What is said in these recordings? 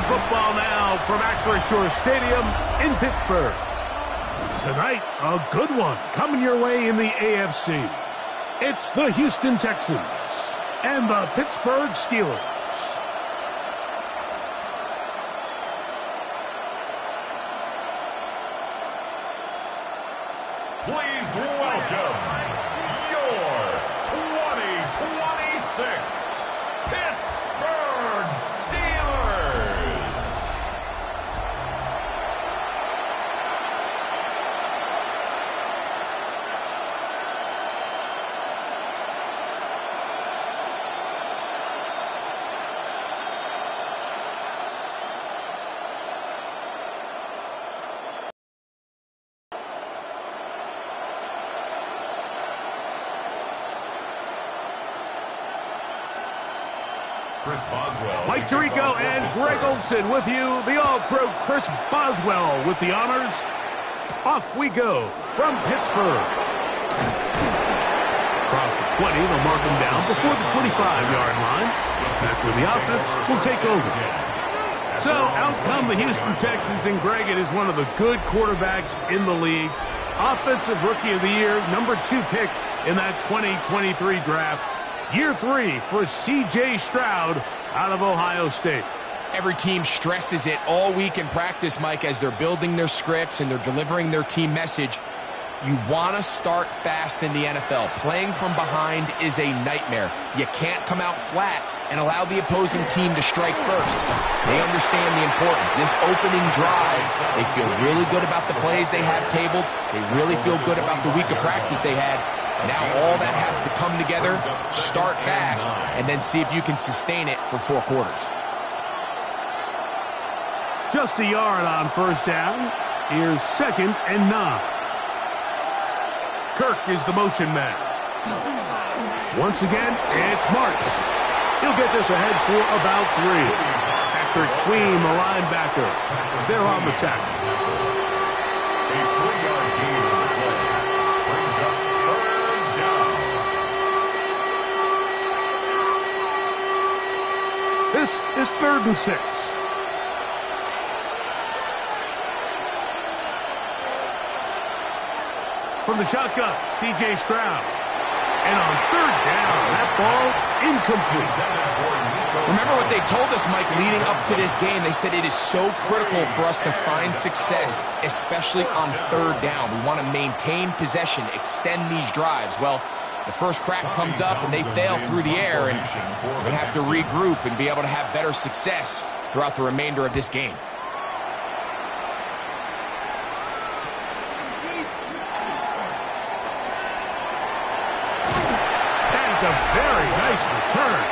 football now from Acrisure Stadium in Pittsburgh. Tonight, a good one coming your way in the AFC. It's the Houston Texans and the Pittsburgh Steelers. Please welcome your 2026 Pittsburgh Steelers. Chris Boswell. Mike Tirico and Greg Olson with you. The All-Pro Chris Boswell with the honors. Off we go from Pittsburgh. Across the 20, they'll mark him down before the 25-yard line. That's where the offense will take over. So out come the Houston Texans, and Greg, it is one of the good quarterbacks in the league. Offensive Rookie of the Year, number 2 pick in that 2023 draft. Year 3 for C.J. Stroud out of Ohio State. Every team stresses it all week in practice, Mike, as they're building their scripts and they're delivering their team message. You want to start fast in the NFL. Playing from behind is a nightmare. You can't come out flat and allow the opposing team to strike first. They understand the importance. This opening drive, they feel really good about the plays they have tabled. They really feel good about the week of practice they had. Now all that has to come together, start fast, and then see if you can sustain it for 4 quarters. Just a yard on first down. Here's 2nd and 9. Kirk is the motion man. Once again, it's Marks. He'll get this ahead for about 3. Patrick Queen, the linebacker. They're on the tackle. A 3-yard gain on the play. Brings up 3rd down. This is 3rd and 6. From the shotgun, C.J. Stroud. And on 3rd down, that ball incomplete. Remember what they told us, Mike, leading up to this game. They said it is so critical for us to find success, especially on 3rd down. We want to maintain possession, extend these drives. Well, the first crack comes up and they fail through the air, and we're going to have to regroup and be able to have better success throughout the remainder of this game. A very nice return.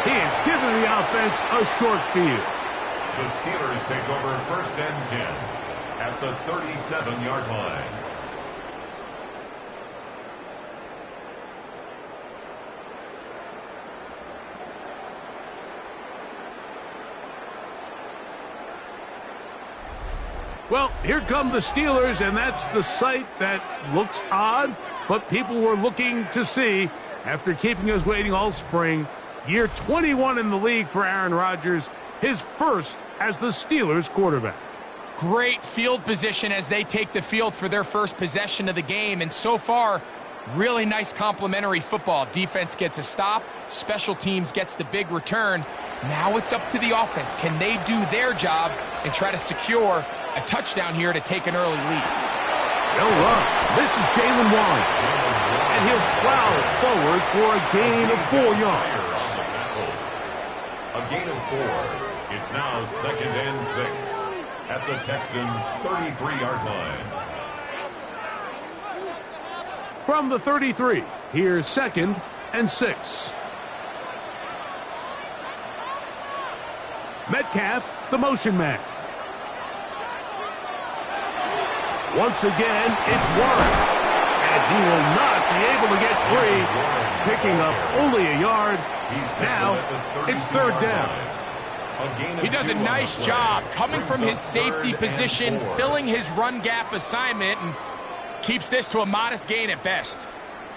He has given the offense a short field. The Steelers take over 1st and 10 at the 37-yard line. Well, here come the Steelers, and that's the sight that looks odd, but people were looking to see. After keeping us waiting all spring, year 21 in the league for Aaron Rodgers, his first as the Steelers quarterback. Great field position as they take the field for their first possession of the game, and so far, really nice complementary football. Defense gets a stop, special teams gets the big return. Now it's up to the offense. Can they do their job and try to secure a touchdown here to take an early lead? No run. This is Jalen Warren. And he'll plow forward for a gain of 4 yards. A gain of 4. It's now 2nd and 6 at the Texans' 33-yard line. From the 33, here's 2nd and 6. Metcalf, the motion man. Once again, it's Warren. And he will not be able to get free, picking up only a yard. Now, it's 3rd down. He does a nice job coming from his safety position, filling his run gap assignment, and keeps this to a modest gain at best.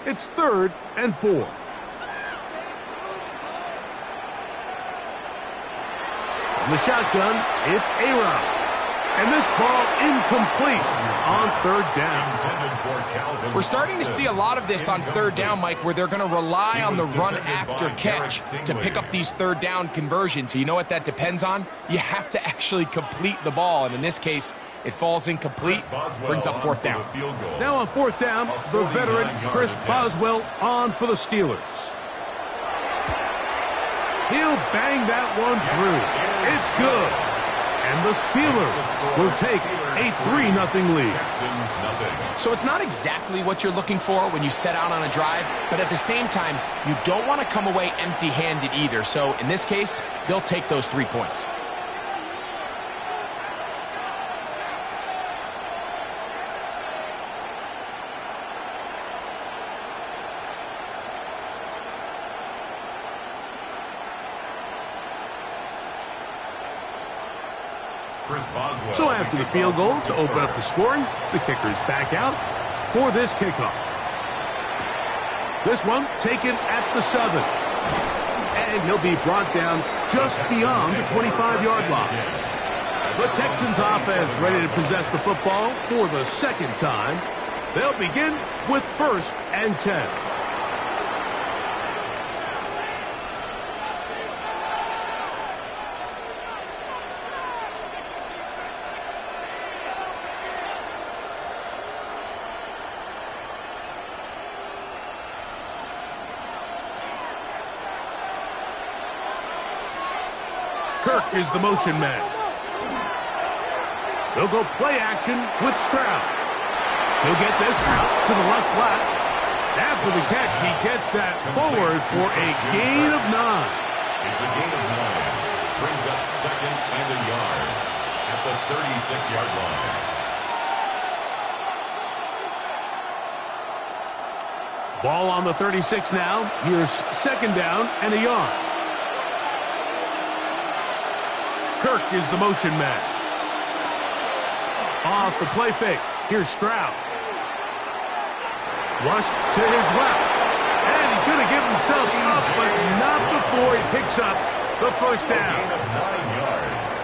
It's 3rd and 4. In the shotgun, it's A-Rod. And this ball incomplete on third down. We're starting to see a lot of this on third down, Mike, where they're going to rely on the run after catch to pick up these third down conversions. So you know what that depends on? You have to actually complete the ball. And in this case, it falls incomplete, brings up fourth down. Now on fourth down, the veteran Chris Boswell on for the Steelers. He'll bang that one through. It's good. And the Steelers will take a 3-0 lead. So it's not exactly what you're looking for when you set out on a drive, but at the same time, you don't want to come away empty-handed either. So in this case, they'll take those 3 points. So after the field goal to open up the scoring, the kicker's back out for this kickoff. This one taken at the 7. And he'll be brought down just beyond the 25-yard line. The Texans offense ready to possess the football for the second time. They'll begin with 1st and 10. Kirk is the motion man. They'll go play action with Stroud. He'll get this out to the left flat. After the catch, he gets that forward for a gain of 9. It's a gain of 9. Brings up 2nd and a yard at the 36-yard line. Ball on the 36 now. Here's 2nd down and a yard. Kirk is the motion man. Off the play fake. Here's Stroud. Flushed to his left. And he's going to give himself up, but not before he picks up the first down. A gain of 9 yards.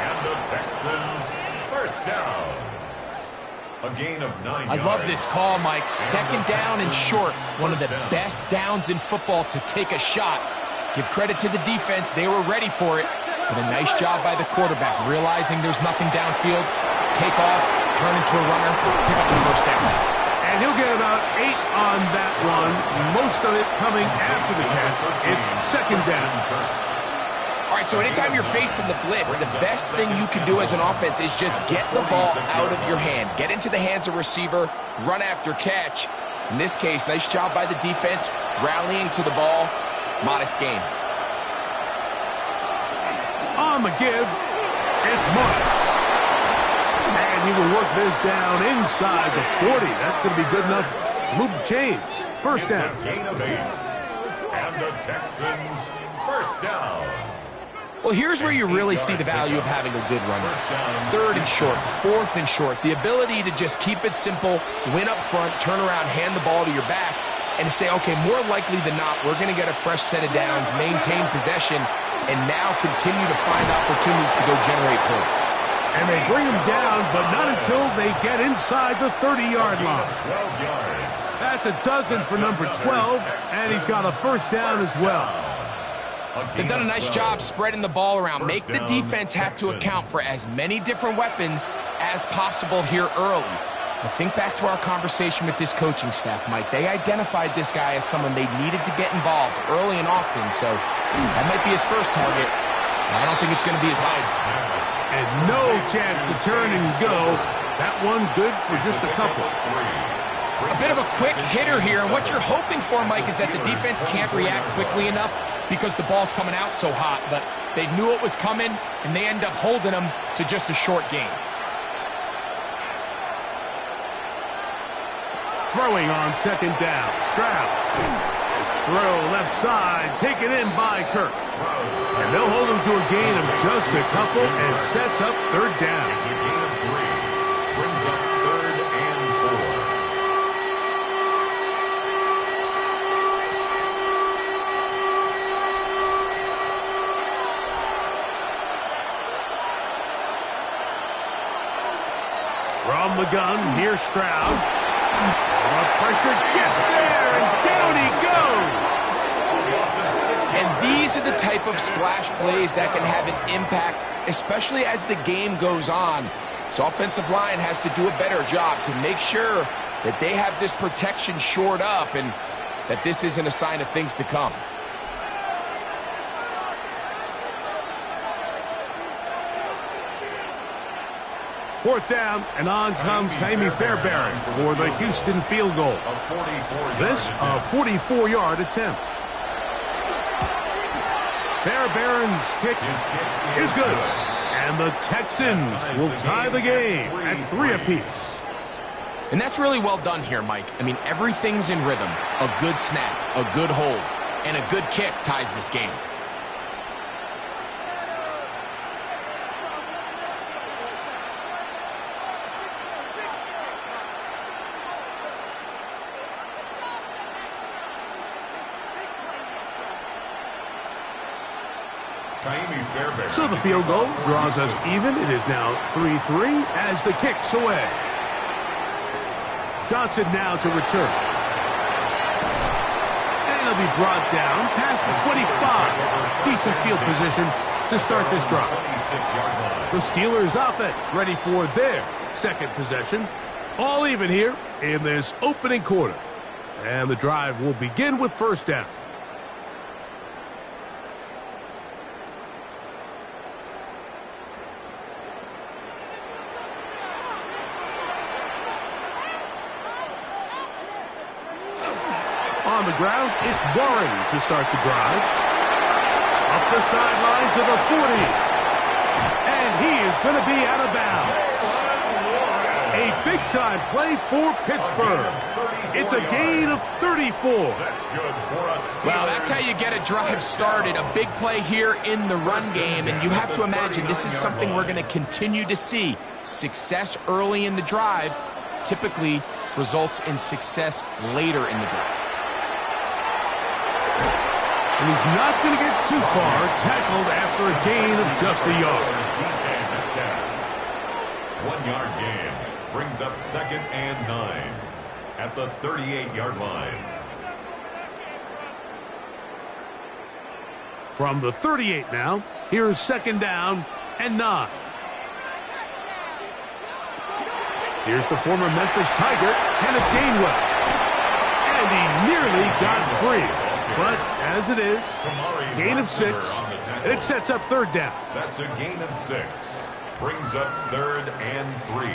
And the Texans first down. A gain of 9 yards. I love this call, Mike. 2nd down and short. One of the best downs in football to take a shot. Give credit to the defense. They were ready for it. But a nice job by the quarterback, realizing there's nothing downfield. Take off, turn into a runner, pick up the first down. And he'll get about 8 on that one, most of it coming after the catch. It's 2nd down. All right, so anytime you're facing the blitz, the best thing you can do as an offense is just get the ball out of your hand. Get into the hands of receiver, run after catch. In this case, nice job by the defense, rallying to the ball. Modest gain. On the give, it's Morris. And he will work this down inside the 40. That's going to be good enough to move the chains. First down. It's a gain of 8. And the Texans first down. Well, here's where you really see the value of having a good runner. 3rd and short, 4th and short. The ability to just keep it simple, win up front, turn around, hand the ball to your back, and to say, okay, more likely than not, we're going to get a fresh set of downs, maintain possession, and now continue to find opportunities to go generate points. And they bring him down, but not until they get inside the 30-yard line. 12 yards. That's a dozen for number 12, and he's got a first down as well. They've done a nice job spreading the ball around. Make the defense have to account for as many different weapons as possible here early. But think back to our conversation with this coaching staff, Mike. They identified this guy as someone they needed to get involved early and often, so that might be his first target. I don't think it's going to be his last. And no chance to turn and go. That one good for just a couple. A bit of a quick hitter here, and what you're hoping for, Mike, is that the defense can't react quickly enough because the ball's coming out so hot, but they knew it was coming, and they end up holding them to just a short gain. Throwing on 2nd down. Stroud. His throw left side, taken in by Kirk. And they'll hold him to a gain of just a couple and sets up 3rd down. It's a gain of 3. Brings up 3rd and 4. From the gun, here's Stroud. The pressure gets there, and down he goes. And these are the type of splash plays that can have an impact, especially as the game goes on. So offensive line has to do a better job to make sure that they have this protection shored up and that this isn't a sign of things to come. Fourth down, and on comes Kaimi Fairbairn for the Houston field goal. This a 44-yard attempt. Fairbairn's kick is good, and the Texans will tie the game at 3 apiece. And that's really well done here, Mike. I mean, everything's in rhythm. A good snap, a good hold, and a good kick ties this game. So the field goal draws us even. It is now 3-3 as the kick's away. Johnson now to return. And he'll be brought down past the 25. Decent field position to start this drive. The Steelers offense ready for their second possession. All even here in this opening quarter. And the drive will begin with first down. On the ground, it's Warren to start the drive. Up the sideline to the 40. And he is going to be out of bounds. A big-time play for Pittsburgh. It's a gain of 34. Well, that's how you get a drive started. A big play here in the run game. And you have to imagine this is something we're going to continue to see. Success early in the drive typically results in success later in the drive. And he's not going to get too far, tackled after a gain of just a yard. 1 yard gain brings up 2nd and 9 at the 38-yard line. From the 38 now, here's 2nd down and 9. Here's the former Memphis Tiger, Kenneth Gainwell. And he nearly got free. But as it is, gain of 6, and it sets up 3rd down. That's a gain of 6. Brings up 3rd and 3.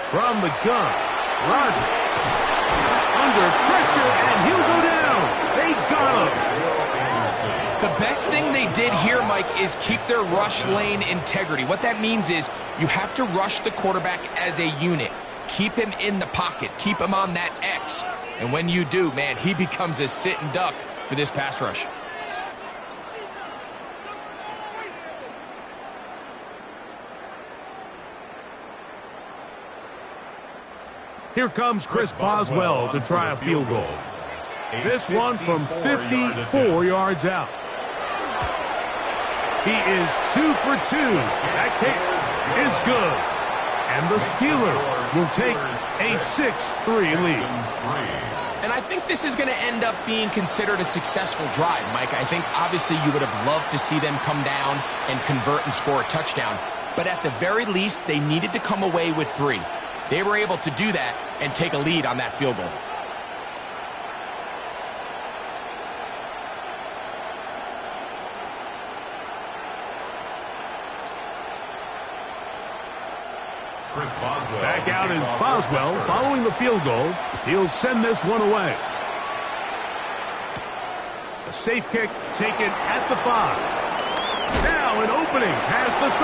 From the gun, Rodgers. Under pressure, and he'll go down. They got him. The best thing they did here, Mike, is keep their rush lane integrity. What that means is you have to rush the quarterback as a unit. Keep him in the pocket. Keep him on that X. And when you do, man, he becomes a sitting duck for this pass rush. Here comes Chris Boswell to try a field goal. This one from 54 yards out. He is 2 for 2. That kick is good. And the Steelers will take a 6-3 lead. And I think this is going to end up being considered a successful drive, Mike. I think obviously you would have loved to see them come down and convert and score a touchdown. But at the very least, they needed to come away with 3. They were able to do that and take a lead on that field goal. Back out is Boswell following the field goal. He'll send this one away. A safe kick taken at the 5. Now an opening past the 30.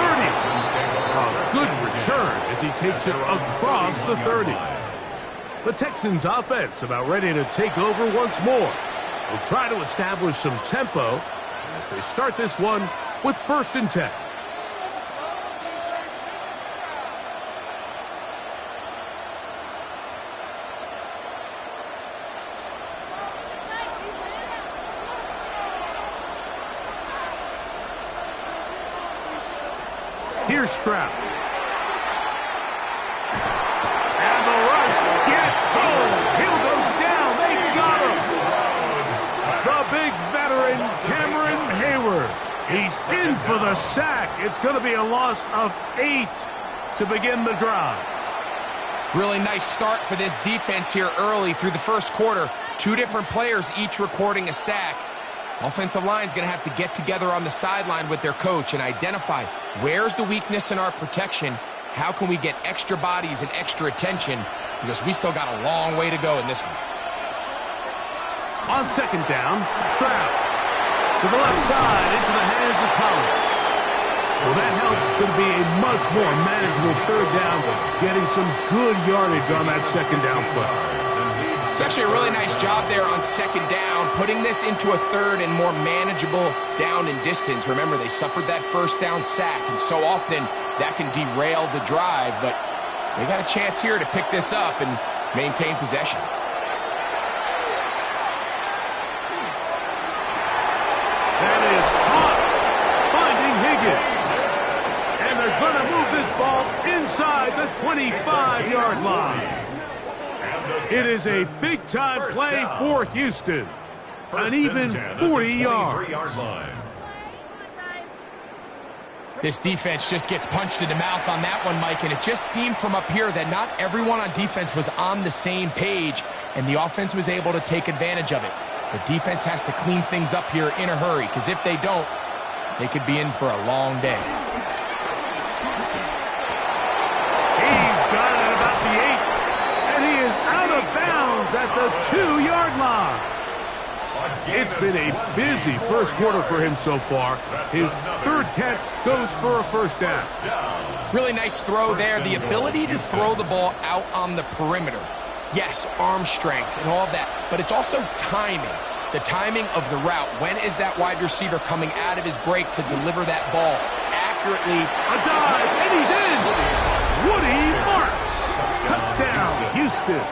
A good return as he takes it across the 30. The Texans offense about ready to take over once more. They'll try to establish some tempo as they start this one with 1st and 10. Here's Stroud. And the rush gets home. He'll go down. They got him. The big veteran, Cameron Hayward. He's in for the sack. It's going to be a loss of 8 to begin the drive. Really nice start for this defense here early through the first quarter. 2 different players each recording a sack. Offensive line's going to have to get together on the sideline with their coach and identify where's the weakness in our protection. How can we get extra bodies and extra attention? Because we still got a long way to go in this one. On second down, Stroud. To the left side, into the hands of Collins. Well, that helps. It's going to be a much more manageable third down, getting some good yardage on that second down play. It's actually a really nice job there on second down, putting this into a third and more manageable down and distance. Remember, they suffered that first down sack, and so often that can derail the drive, but they got a chance here to pick this up and maintain possession. That is caught, finding Higgins. And they're going to move this ball inside the 25-yard line. It is a big-time play for Houston. An even 40 yards. This defense just gets punched in the mouth on that one, Mike, and it just seemed from up here that not everyone on defense was on the same page, and the offense was able to take advantage of it. The defense has to clean things up here in a hurry, because if they don't, they could be in for a long day. He's got it at about the 8, and he is out of bounds at the 2-yard line. It's been a busy first quarter for him so far. His third catch goes for a first down. Really nice throw there. The ability to throw the ball out on the perimeter. Yes, arm strength and all of that, but it's also timing. The timing of the route. When is that wide receiver coming out of his break to deliver that ball accurately? A dive, and he's in! Woody Marks. Touchdown, Houston.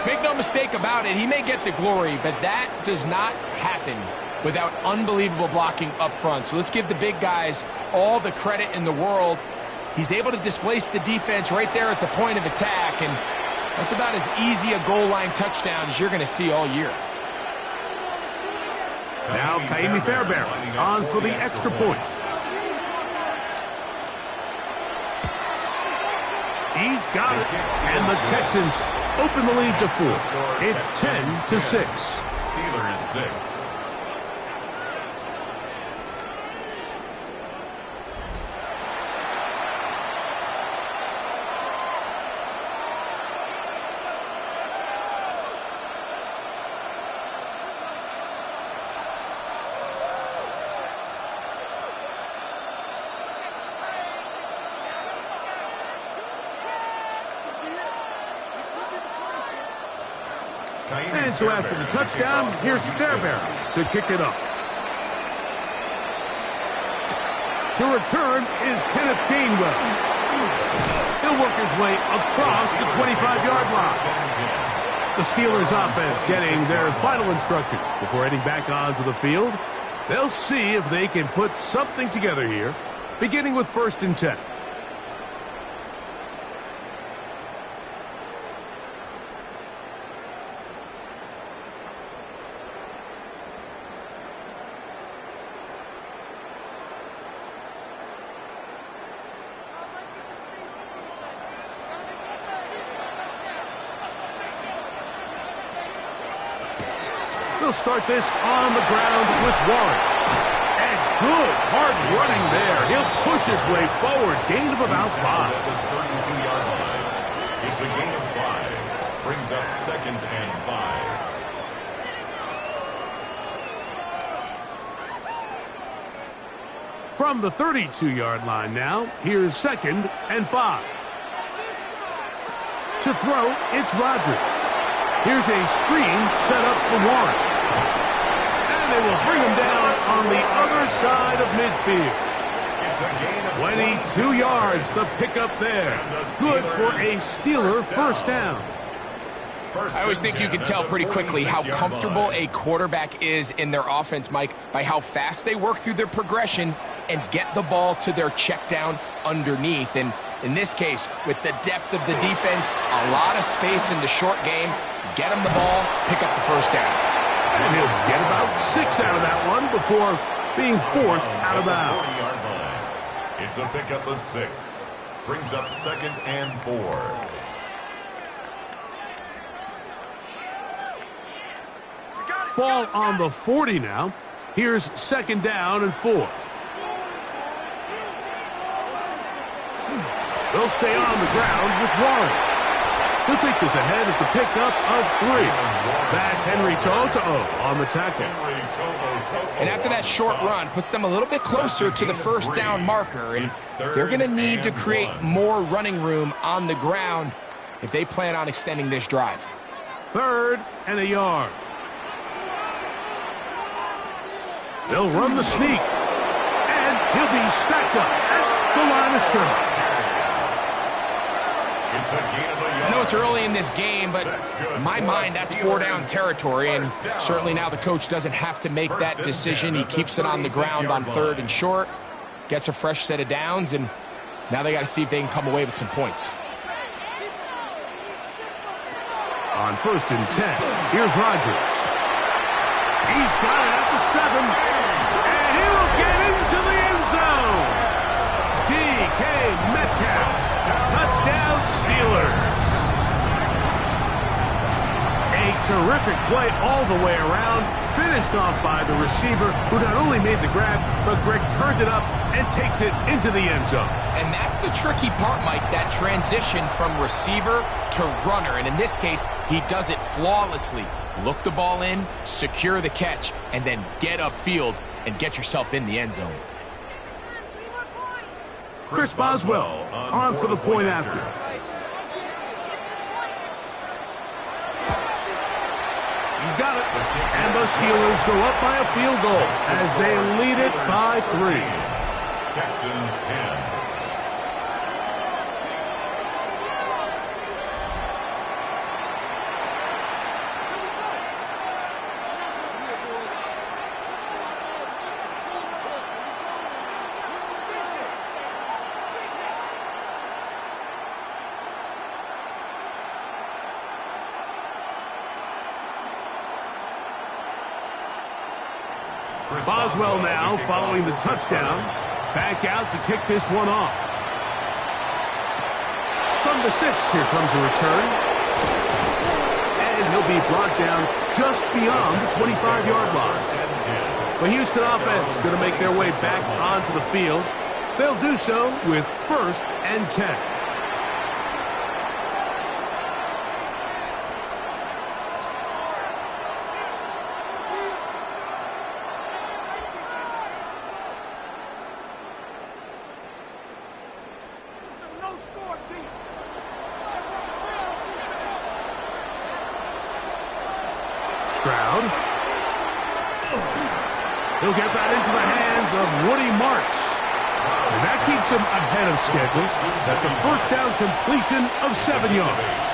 Make no mistake about it, he may get the glory, but that does not happen without unbelievable blocking up front. So let's give the big guys all the credit in the world. He's able to displace the defense right there at the point of attack, and that's about as easy a goal line touchdown as you're going to see all year. Now Kaimi Fairbairn on for the extra point. He's got it, and the Texans open the lead to 4. It's 10-6. Steelers 6. And so after the touchdown, here's Fairbairn to kick it up. To return is Kenneth Gainwell. He'll work his way across the 25-yard line. The Steelers offense getting their final instructions before heading back onto the field. They'll see if they can put something together here, beginning with 1st and 10. They'll start this on the ground with Warren. And good hard running there. He'll push his way forward. Gain of about 5. At the 32-yard line. It's a gain of 5. Brings up 2nd and 5. From the 32-yard line now, here's 2nd and 5. To throw, it's Rodgers. Here's a screen set up for Warren. And they will bring him down on the other side of midfield. It's a gain of 22 yards, the pickup there. Good for a Steeler first down. I always think you can tell pretty quickly how comfortable a quarterback is in their offense, Mike, by how fast they work through their progression and get the ball to their check down underneath. And in this case, with the depth of the defense, a lot of space in the short game, get him the ball, pick up the first down. And he'll get about 6 out of that one before being forced out of bounds. It's a pickup of 6. Brings up 2nd and 4. Ball on the 40 now. Here's 2nd down and 4. They'll stay on the ground with Warren. He'll take this ahead. It's a pickup of 3. That's Henry To'o on the tackle. And after that short run, puts them a little bit closer to the first down marker. And they're going to need to create more running room on the ground if they plan on extending this drive. 3rd and a yard. They'll run the sneak. And he'll be stacked up at the line of scrimmage. I know it's early in this game, but in my mind, that's 4-down territory, and certainly now the coach doesn't have to make that decision. He keeps it on the ground on 3rd and short, gets a fresh set of downs, and now they got to see if they can come away with some points. On 1st and 10, here's Rodgers. He's got it at the 7, and he will get into the end zone. DK Metcalf, touchdown Steelers. A terrific play all the way around, finished off by the receiver, who not only made the grab, but Greg turned it up and takes it into the end zone. And that's the tricky part, Mike, that transition from receiver to runner. And in this case, he does it flawlessly. Look the ball in, secure the catch, and then get upfield and get yourself in the end zone. Chris Boswell on for the point after. He's got it. And the Steelers go up by a field goal as they lead it by 3. Texans 10. Boswell now following the touchdown. Back out to kick this one off. From the 6, here comes a return. And he'll be brought down just beyond the 25-yard line. The Houston offense going to make their way back onto the field. They'll do so with 1st and 10. Stroud. He'll get that into the hands of Woody Marks. And that keeps him ahead of schedule. That's a first down completion of 7 yards.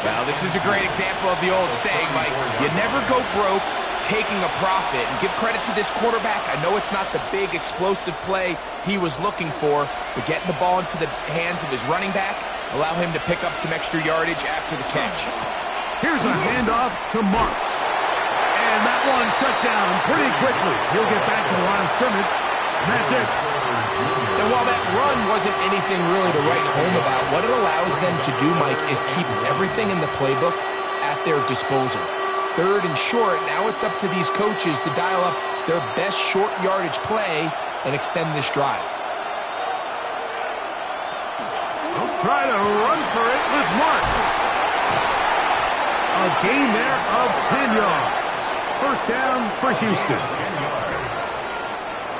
Well, this is a great example of the old saying, Mike, you never go broke taking a profit. And give credit to this quarterback. I know it's not the big explosive play he was looking for, but getting the ball into the hands of his running back, allow him to pick up some extra yardage after the catch. Here's a handoff to Marks. And that one shut down pretty quickly. He'll get back to the line of scrimmage. And that's it. And while that run wasn't anything really to write home about, what it allows them to do, Mike, is keep everything in the playbook at their disposal. 3rd and short, now it's up to these coaches to dial up their best short yardage play and extend this drive. They'll try to run for it with Marks. A gain there of 10 yards. First down for Houston.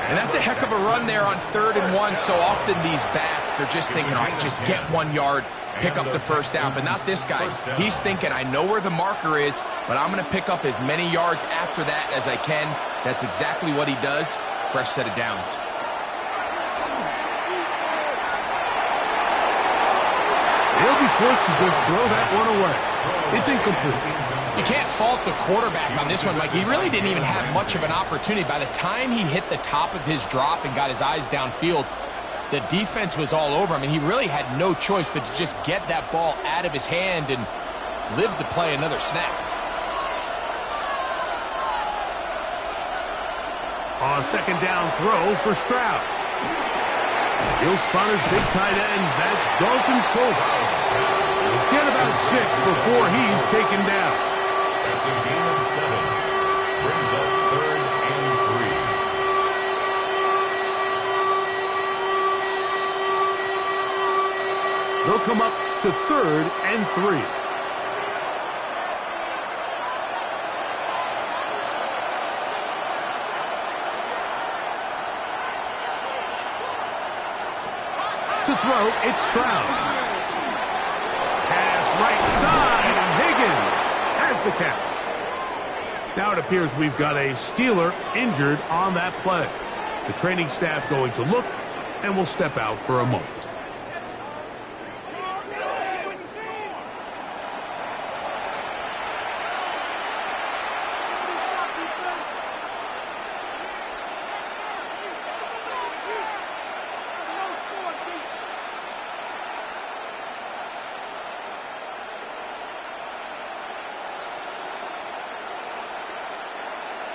And that's a heck of a run there on 3rd and 1. So often these backs, they're just thinking, all right, just get 1 yard, pick up the first down. But not this guy. He's thinking, I know where the marker is, but I'm going to pick up as many yards after that as I can. That's exactly what he does. Fresh set of downs. They'll be forced to just throw that one away. It's incomplete. You can't fault the quarterback on this one, Mike. He really didn't even have much of an opportunity. By the time he hit the top of his drop and got his eyes downfield, the defense was all over him, and he really had no choice but to just get that ball out of his hand and live to play another snap. A second down throw for Stroud. He'll spot his big tight end. That's Dalton Schultz. He'll get about 6 before he's taken down. That's a gain of 7. Brings up 3rd and 3. They'll come up to 3rd and 3. To throw, it's Stroud. Pass right side, and Higgins has the catch. Now it appears we've got a Steeler injured on that play. The training staff going to look, and will step out for a moment.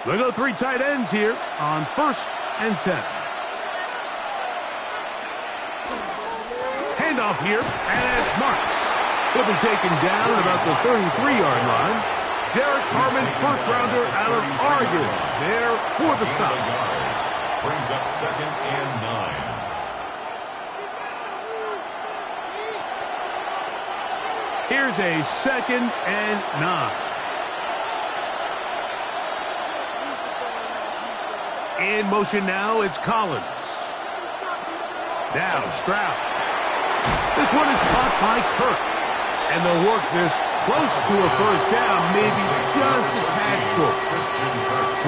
They go 3 tight ends here on 1st and 10. Handoff here, and it's Marks. He'll be taken down at about the 33-yard line. Derek Harmon, first-rounder out of Oregon, there for the stop. Brings up 2nd and 9. Here's a 2nd and 9. In motion now, it's Collins. Now Stroud. This one is caught by Kirk. And they'll work this close to a first down, maybe just a tad short.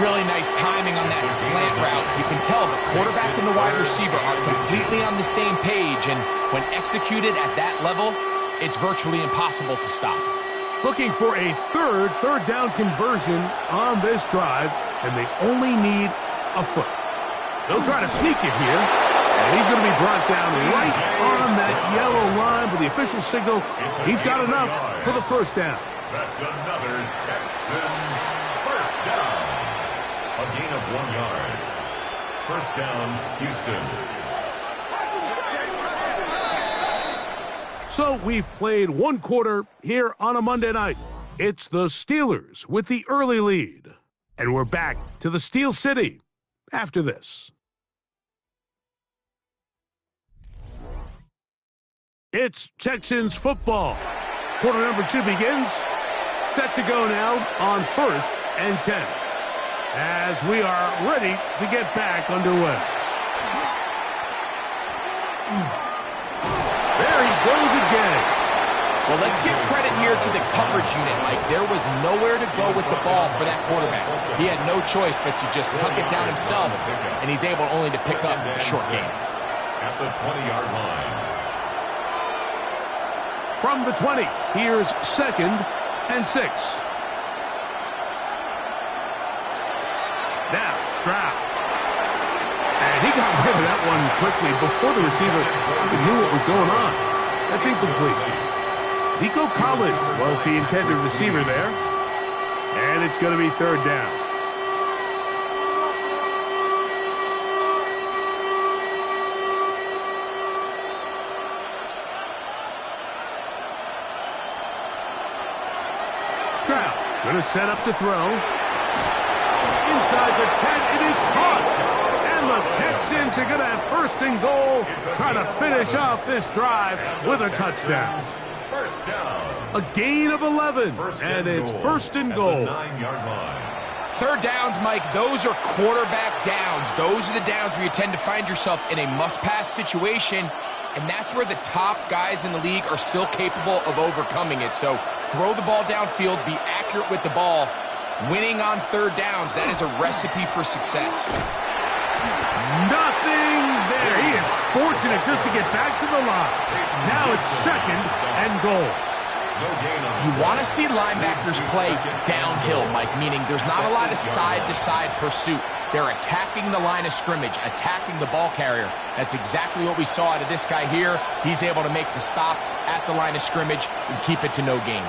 Really nice timing on that slant route. You can tell the quarterback and the wide receiver are completely on the same page, and when executed at that level, it's virtually impossible to stop. Looking for a third down conversion on this drive, and they only need a foot. They'll try to sneak it here, and he's going to be brought down right on that yellow line with the official signal. He's got enough for the first down. That's another Texans first down. A gain of 1 yard. First down, Houston. So we've played 1 quarter here on a Monday night. It's the Steelers with the early lead. And we're back to the Steel City after this. It's Texans football. Quarter number 2 begins. Set to go now on 1st and 10. As we are ready to get back underway. There he goes again. Well, let's give credit here to the coverage unit, Mike. There was nowhere to go with the ball for that quarterback. He had no choice but to just tuck it down himself, and he's able only to pick up a short gain. At the 20-yard line. From the 20, here's 2nd and 6. Now, Stroud. And he got rid of that one quickly before the receiver even knew what was going on. That's incomplete. Nico Collins was the intended receiver there. And it's going to be 3rd down. Stroud going to set up to throw. Inside the 10, it is caught. And the Texans are going to have 1st and goal, trying to finish off this drive with a touchdown. First down. A gain of 11, and it's 1st and goal. 9-yard line. 3rd downs, Mike, those are quarterback downs. Those are the downs where you tend to find yourself in a must-pass situation, and that's where the top guys in the league are still capable of overcoming it. So throw the ball downfield, be accurate with the ball. Winning on 3rd downs, that is a recipe for success. Nothing there. He is fortunate just to get back to the line. Now it's 2nd and goal. You want to see linebackers play downhill, Mike, meaning there's not a lot of side-to-side pursuit. They're attacking the line of scrimmage, attacking the ball carrier. That's exactly what we saw out of this guy here. He's able to make the stop at the line of scrimmage and keep it to no gain.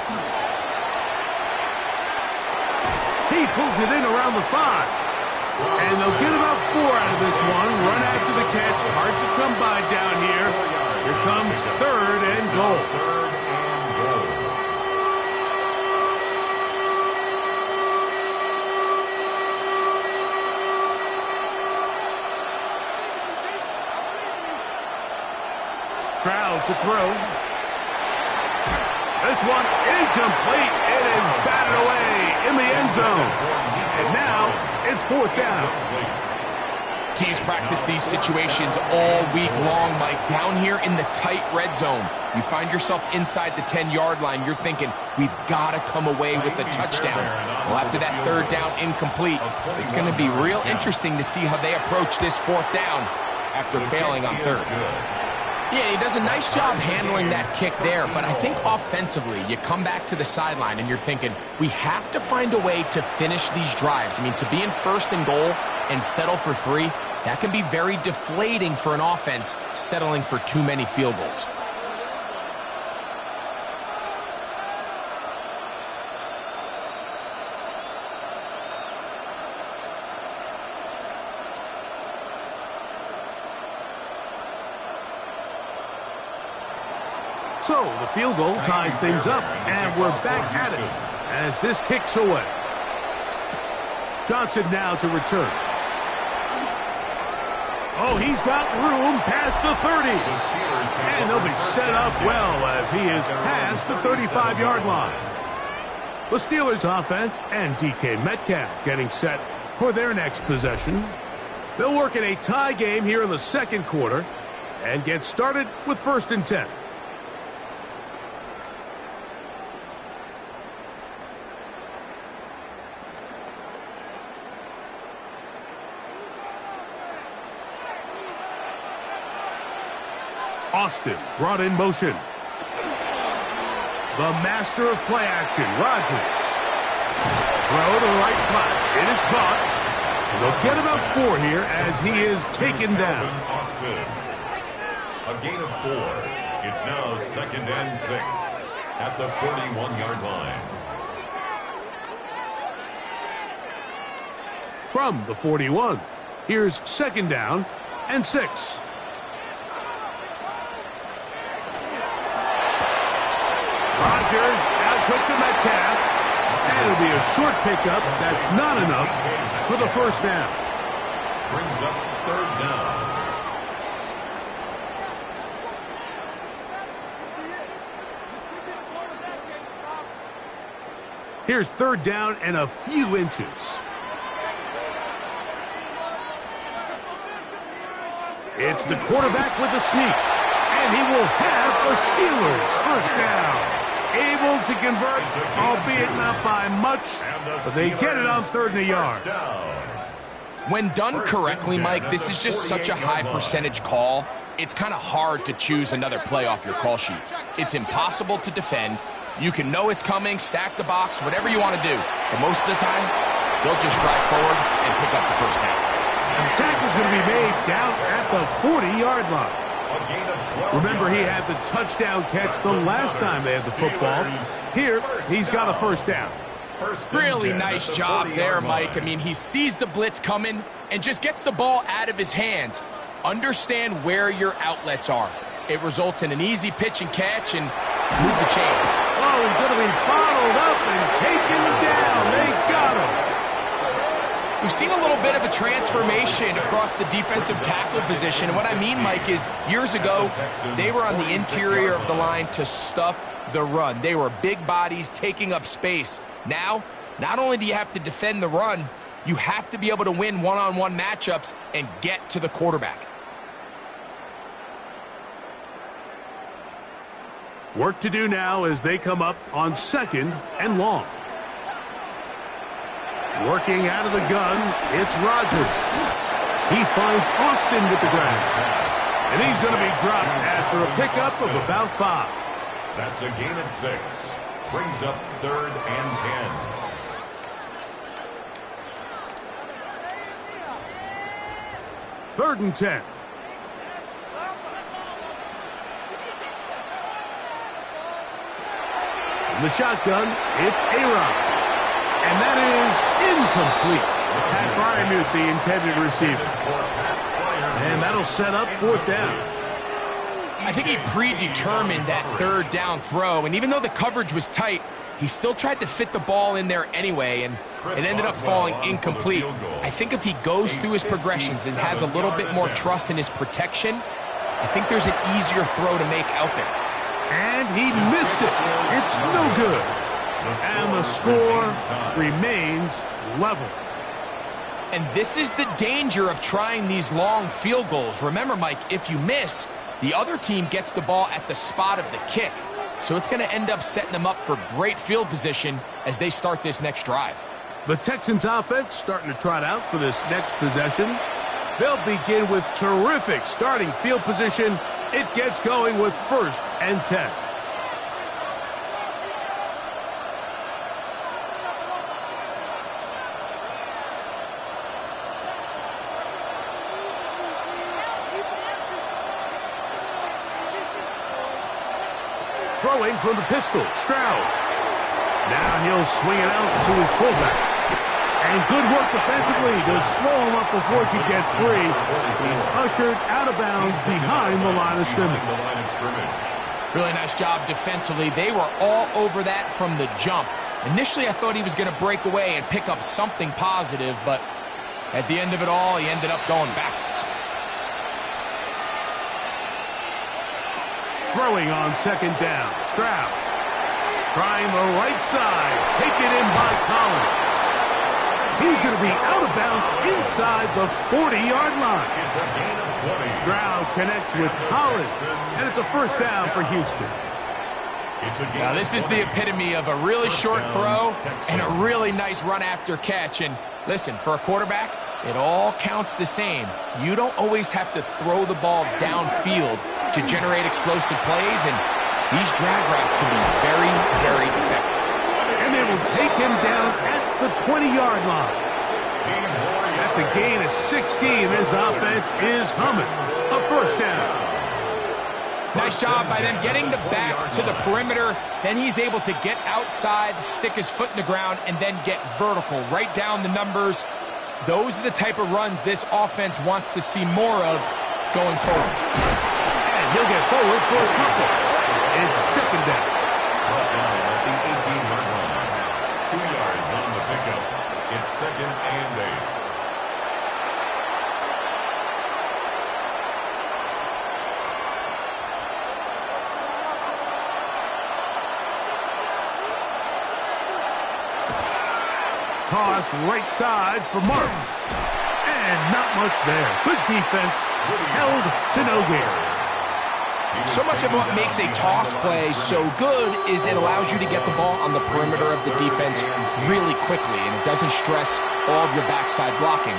He pulls it in around the 5. And they'll get about 4 out of this one. Run after the catch. Hard to come by down here. Here comes 3rd and goal. Stroud to throw. This one incomplete. It is batted away in the end zone. And now it's 4th down. Teams practice these situations all week long, Mike. Down here in the tight red zone, you find yourself inside the 10-yard line. You're thinking, we've got to come away with a touchdown. Well, after that 3rd down incomplete, it's going to be real interesting to see how they approach this 4th down after failing on 3rd. Yeah, he does a nice job handling that kick there, but I think offensively, you come back to the sideline and you're thinking, we have to find a way to finish these drives. I mean, to be in 1st and goal and settle for 3, that can be very deflating for an offense settling for too many field goals. So the field goal ties things up, and we're back at it as this kicks away. Johnson now to return. Oh, he's got room past the 30. And they'll be set up well as he is past the 35-yard line. The Steelers offense and DK Metcalf getting set for their next possession. They'll work in a tie game here in the 2nd quarter and get started with 1st and 10. Austin brought in motion. The master of play action, Rodgers. Throw to the right flat. It is caught. And they'll get about 4 here as he is taken down. Austin. A gain of 4. It's now 2nd and 6 at the 41-yard line. From the 41, here's 2nd down and 6. Rodgers out quick to Metcalf. And it'll be a short pickup. That's not enough for the 1st down. Brings up 3rd down. Here's 3rd down and a few inches. It's the quarterback with the sneak. And he will have the Steelers 1st down. Able to convert, albeit not by much, but they get it on 3rd and a yard. When done correctly, Mike, this is just such a high percentage call. It's kind of hard to choose another play off your call sheet. It's impossible to defend. You can know it's coming, stack the box, whatever you want to do. But most of the time, they'll just drive forward and pick up the 1st down. And the tackle's going to be made down at the 40-yard line. Remember, he had the touchdown catch the last time they had the football. Here, he's got a 1st down. Really nice job there, Mike. I mean, he sees the blitz coming and just gets the ball out of his hands. Understand where your outlets are. It results in an easy pitch and catch and move the chains. Oh, he's going to be bottled up and taken down. They got him. We've seen a little bit of a transformation across the defensive tackle position. And what I mean, Mike, is years ago, they were on the interior of the line to stuff the run. They were big bodies taking up space. Now, not only do you have to defend the run, you have to be able to win one-on-one matchups and get to the quarterback. Work to do now as they come up on 2nd and long. Working out of the gun, it's Rodgers. He finds Austin with the grab. And he's going to be dropped after a pickup of about 5. That's a gain of 6. Brings up 3rd and 10. Third and 10. In the shotgun, it's A-Rod. And that is incomplete. Pat Fryermuth, the intended receiver. And that'll set up 4th down. I think he predetermined that 3rd down throw, and even though the coverage was tight, he still tried to fit the ball in there anyway, and it ended up falling incomplete. I think if he goes through his progressions and has a little bit more trust in his protection, I think there's an easier throw to make out there. And he missed it. It's no good. And the score remains level. And this is the danger of trying these long field goals. Remember, Mike, if you miss, the other team gets the ball at the spot of the kick. So it's going to end up setting them up for great field position as they start this next drive. The Texans offense starting to trot out for this next possession. They'll begin with terrific starting field position. It gets going with 1st and 10. Throwing from the pistol, Stroud. Now he'll swing it out to his fullback. And good work defensively to slow him up before he could get free. He's ushered out of bounds behind the line of scrimmage. Really nice job defensively. They were all over that from the jump. Initially, I thought he was going to break away and pick up something positive, but at the end of it all, he ended up going backwards. Throwing on 2nd down, Stroud. Trying the right side, taken in by Collins. He's going to be out of bounds inside the 40-yard line. It's a gain of 20. Stroud connects with Collins, and it's a 1st down for Houston. Now, this is the epitome of a really short throw and a really nice run after catch. And listen, for a quarterback, it all counts the same. You don't always have to throw the ball downfield to generate explosive plays, and these drag routes can be very, very effective. And they will take him down at the 20-yard line. That's a gain of 16. This offense is humming. A 1st down. Nice job by them getting the back to the perimeter. Then he's able to get outside, stick his foot in the ground, and then get vertical. Right down the numbers. Those are the type of runs this offense wants to see more of going forward. And he'll get forward for a couple. It's 2nd down. Brought down at the 18-yard line. 2 yards on the pickup. It's 2nd and 8. Toss right side for Marks. And not much there. Good defense. Held to no gain. So much of what makes a toss play so good is it allows you to get the ball on the perimeter of the defense really quickly, and it doesn't stress all of your backside blocking.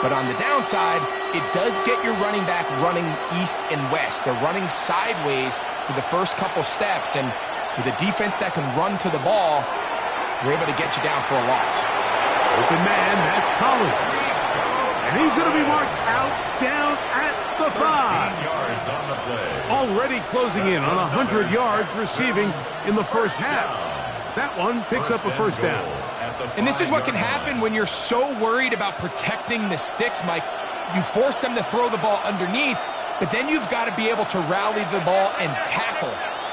But on the downside, it does get your running back running east and west. They're running sideways for the first couple steps, and with a defense that can run to the ball, we're able to get you down for a loss. Open man, that's Collins. And he's going to be marked out down at the 5. Yards on the play. Already closing in on 100 yards receiving in the first half. That one picks up a 1st down. And this is what can happen when you're so worried about protecting the sticks, Mike. You force them to throw the ball underneath, but then you've got to be able to rally the ball and tackle.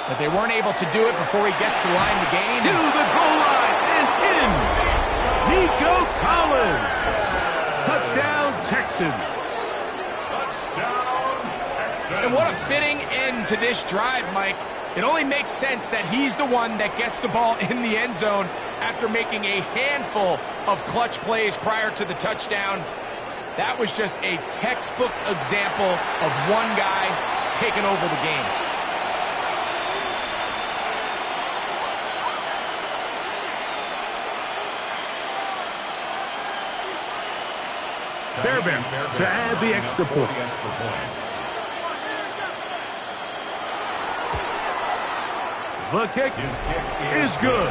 But they weren't able to do it before he gets to the line to gain. To the goal line and in. Nico Collins. Touchdown, Texans. Touchdown, Texans. And what a fitting end to this drive, Mike. It only makes sense that he's the one that gets the ball in the end zone after making a handful of clutch plays prior to the touchdown. That was just a textbook example of one guy taking over the game. Fairbairn to add the extra point. The kick is good.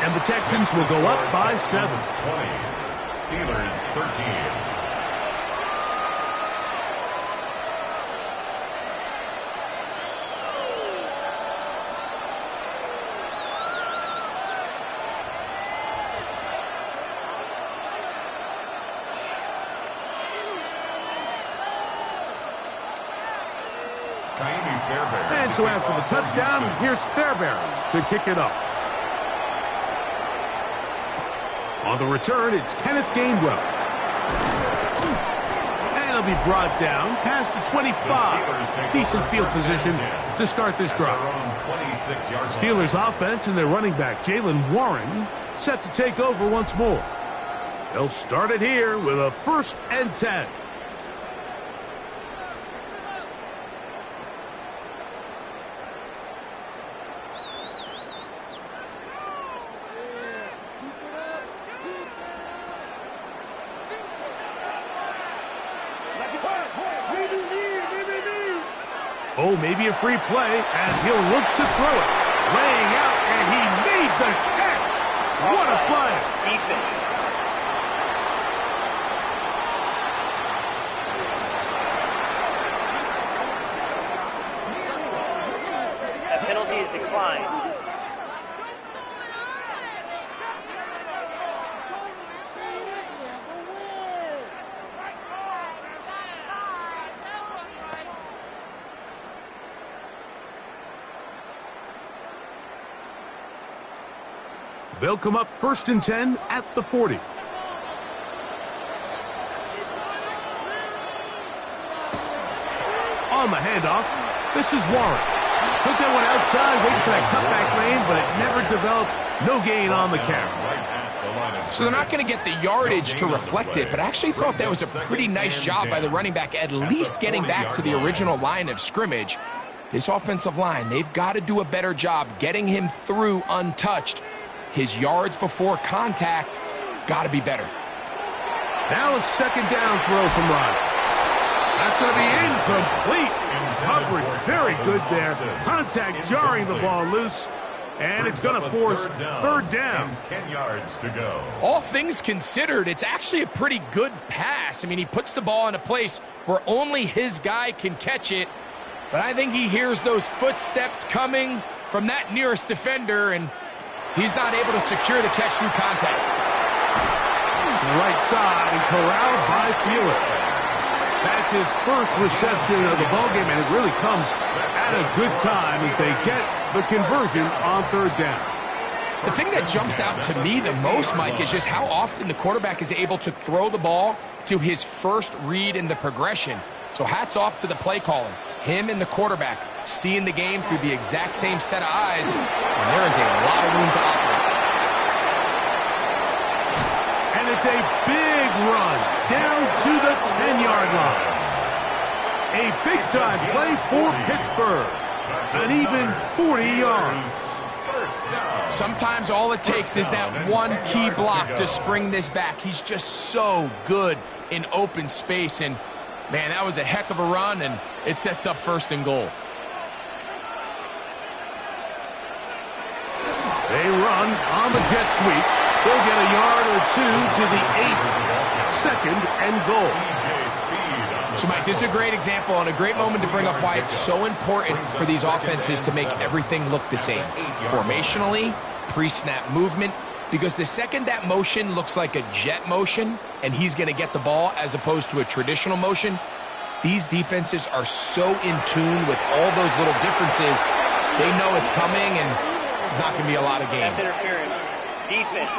And the Texans will go up by 7. 20. Steelers 13. And so after the touchdown, here's Fairbairn to kick it up. On the return, it's Kenneth Gainwell. And he'll be brought down past the 25. Decent field position to start this drive. Steelers offense and their running back, Jaylen Warren, set to take over once more. They'll start it here with a 1st and 10. Oh, maybe a free play as he'll look to throw it. Laying out, and he made the catch. What a play. Defense. That penalty is declined. They'll come up 1st and 10 at the 40. On the handoff, this is Warren. Took that one outside, waiting for that cutback lane, but it never developed. No gain on the carry. So they're not going to get the yardage to reflect it, but I actually thought that was a pretty nice job by the running back, at least getting back to the original line of scrimmage. This offensive line, they've got to do a better job getting him through untouched. His yards before contact got to be better. Now a 2nd down throw from Rodgers. That's going to be incomplete. Coverage very good there. Contact jarring the ball loose. And it's going to force 3rd down. 10 yards to go. All things considered, it's actually a pretty good pass. I mean, he puts the ball in a place where only his guy can catch it. But I think he hears those footsteps coming from that nearest defender, and he's not able to secure the catch through contact. To the right side and corralled by Fielder. That's his first reception of the ballgame, and it really comes at a good time as they get the conversion on 3rd down. The thing that jumps out to me the most, Mike, is just how often the quarterback is able to throw the ball to his first read in the progression. So hats off to the play caller. Him and the quarterback seeing the game through the exact same set of eyes, and there is a lot of room to operate. And it's a big run down to the 10-yard line. A big-time play for Pittsburgh. An even 40 yards. Sometimes all it takes is that one key block to spring this back. He's just so good in open space, and man, that was a heck of a run, and it sets up 1st and goal. They run on the jet sweep. They'll get a yard or 2 to the 8. 2nd and goal. So, Mike, this is a great example and a great moment to bring up why it's so important for these offenses to make everything look the same. Formationally, pre-snap movement, because the second that motion looks like a jet motion and he's going to get the ball as opposed to a traditional motion, these defenses are so in tune with all those little differences. They know it's coming, and there's not going to be a lot of gain. That's interference. Defense.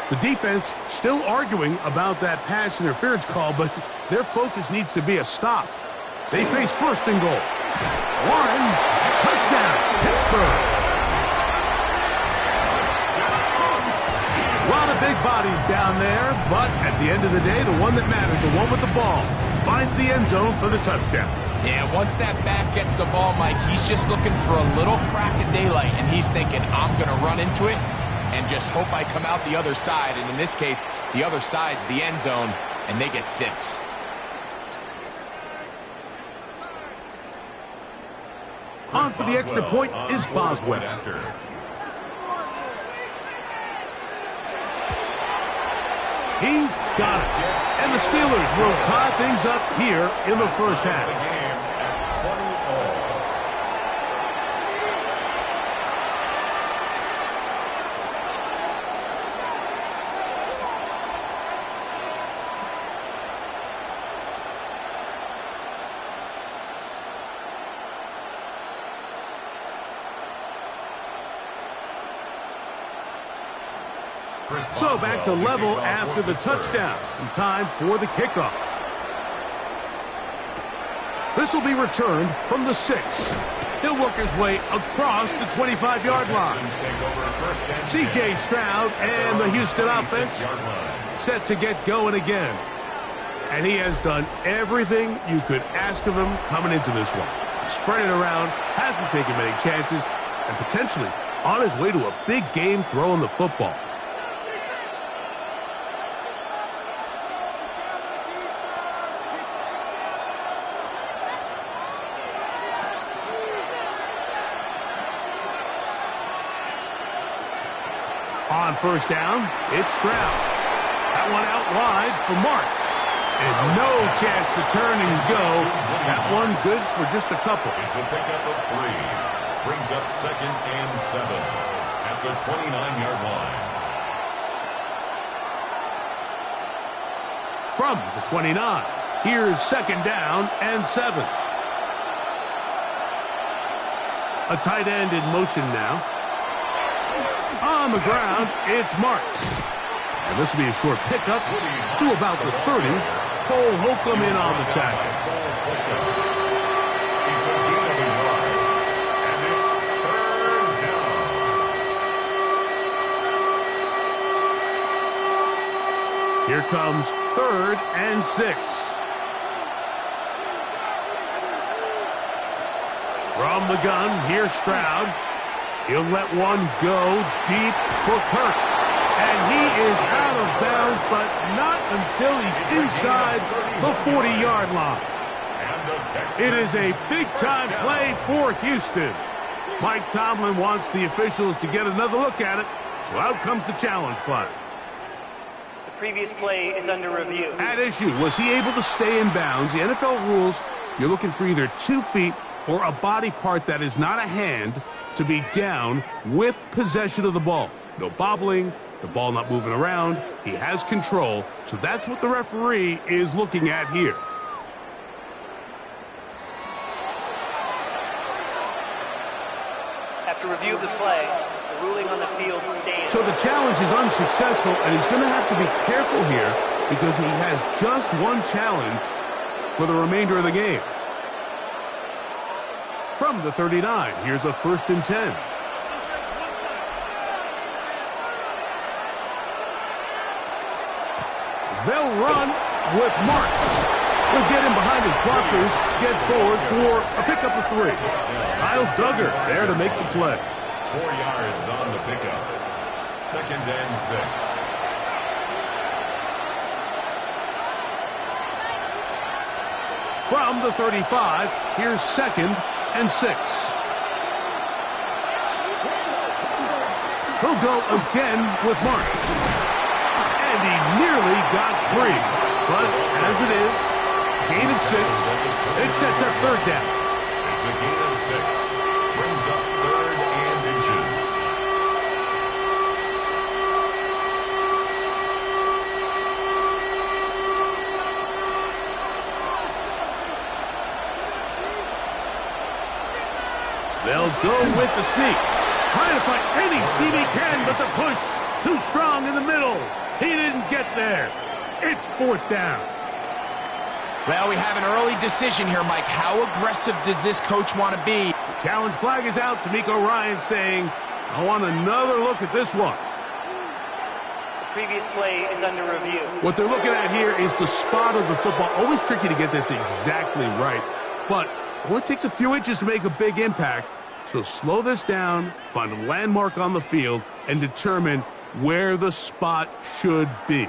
The defense still arguing about that pass interference call, but their focus needs to be a stop. They face 1st and goal. Warren, touchdown, Pittsburgh. A lot of big bodies down there, but at the end of the day, the one that mattered, the one with the ball, finds the end zone for the touchdown. Yeah, once that back gets the ball, Mike, he's just looking for a little crack of daylight, and he's thinking, I'm going to run into it and just hope I come out the other side. And in this case, the other side's the end zone, and they get 6. On for the extra point is Boswell. He's got it. And the Steelers will tie things up here in the first half. So back to level after the touchdown. And time for the kickoff. This will be returned from the 6. He'll work his way across the 25-yard line. C.J. Stroud and the Houston offense set to get going again. And he has done everything you could ask of him coming into this one. Spread it around, hasn't taken many chances, and potentially on his way to a big game throwing the football. On first down, it's Stroud. That one out wide for Marks. And no chance to turn and go. That one good for just a couple. It's a pickup of 3. Brings up 2nd and 7 at the 29-yard line. From the 29, here's 2nd down and 7. A tight end in motion now. On the ground, it's Marks. And this will be a short pickup to about the 30. Cole Holcomb in on the tackle. It's a gain of a yard, and it's 3rd down. Here comes 3rd and 6. From the gun, here's Stroud. He'll let one go deep for Kirk. And he is out of bounds, but not until he's inside the 40-yard line. It is a big-time play for Houston. Mike Tomlin wants the officials to get another look at it, so out comes the challenge flag. The previous play is under review. At issue, was he able to stay in bounds? The NFL rules, you're looking for either 2 feet or a body part that is not a hand to be down with possession of the ball. No bobbling, the ball not moving around. He has control, so that's what the referee is looking at here. After review of the play, the ruling on the field stands. So the challenge is unsuccessful, and he's going to have to be careful here because he has just one challenge for the remainder of the game. From the 39, here's a 1st and 10. They'll run with Marks. He'll get him behind his blockers, get forward for a pickup of 3. Kyle Duggar there to make the play. 4 yards on the pickup. 2nd and 6. From the 35, here's 2nd and 6. He'll go again with Marks. And he nearly got free. But as it is, gain of 6. It sets up 3rd down. It's a gain of 6. Brings up 3rd and inches. They'll go with the sneak. Trying to find any seam he can, but the push too strong in the middle. He didn't get there. It's 4th down. Well, we have an early decision here, Mike. How aggressive does this coach want to be? The challenge flag is out. D'Amico Ryan saying, I want another look at this one. The previous play is under review. What they're looking at here is the spot of the football. Always tricky to get this exactly right. But it only takes a few inches to make a big impact. So slow this down, find a landmark on the field, and determine where the spot should be.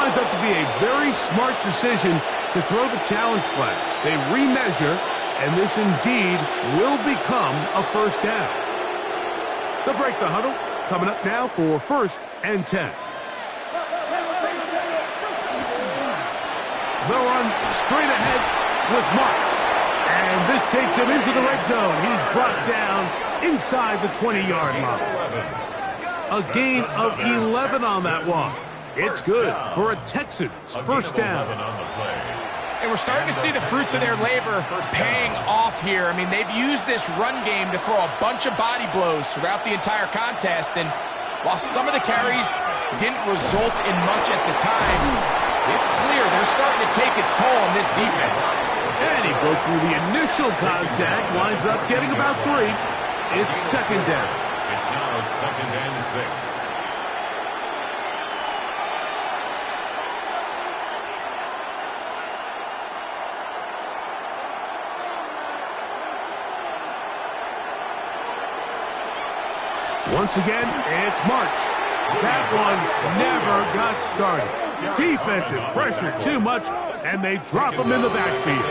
winds up to be a very smart decision to throw the challenge flag. They remeasure, and this indeed will become a first down. They'll break the huddle. Coming up now for 1st and 10. They'll run straight ahead with Marks. And this takes him into the red zone. He's brought down inside the 20-yard line. A gain of 11 on that one. It's good for a Texans first down. And we're starting to see the fruits of their labor paying off here. I mean, they've used this run game to throw a bunch of body blows throughout the entire contest. And while some of the carries didn't result in much at the time, it's clear they're starting to take its toll on this defense. And he broke through the initial contact, winds up getting about 3. It's second down. It's now 2nd and 6. Once again, it's Marks. That one never got started. Defensive pressure too much, and they drop him in the backfield.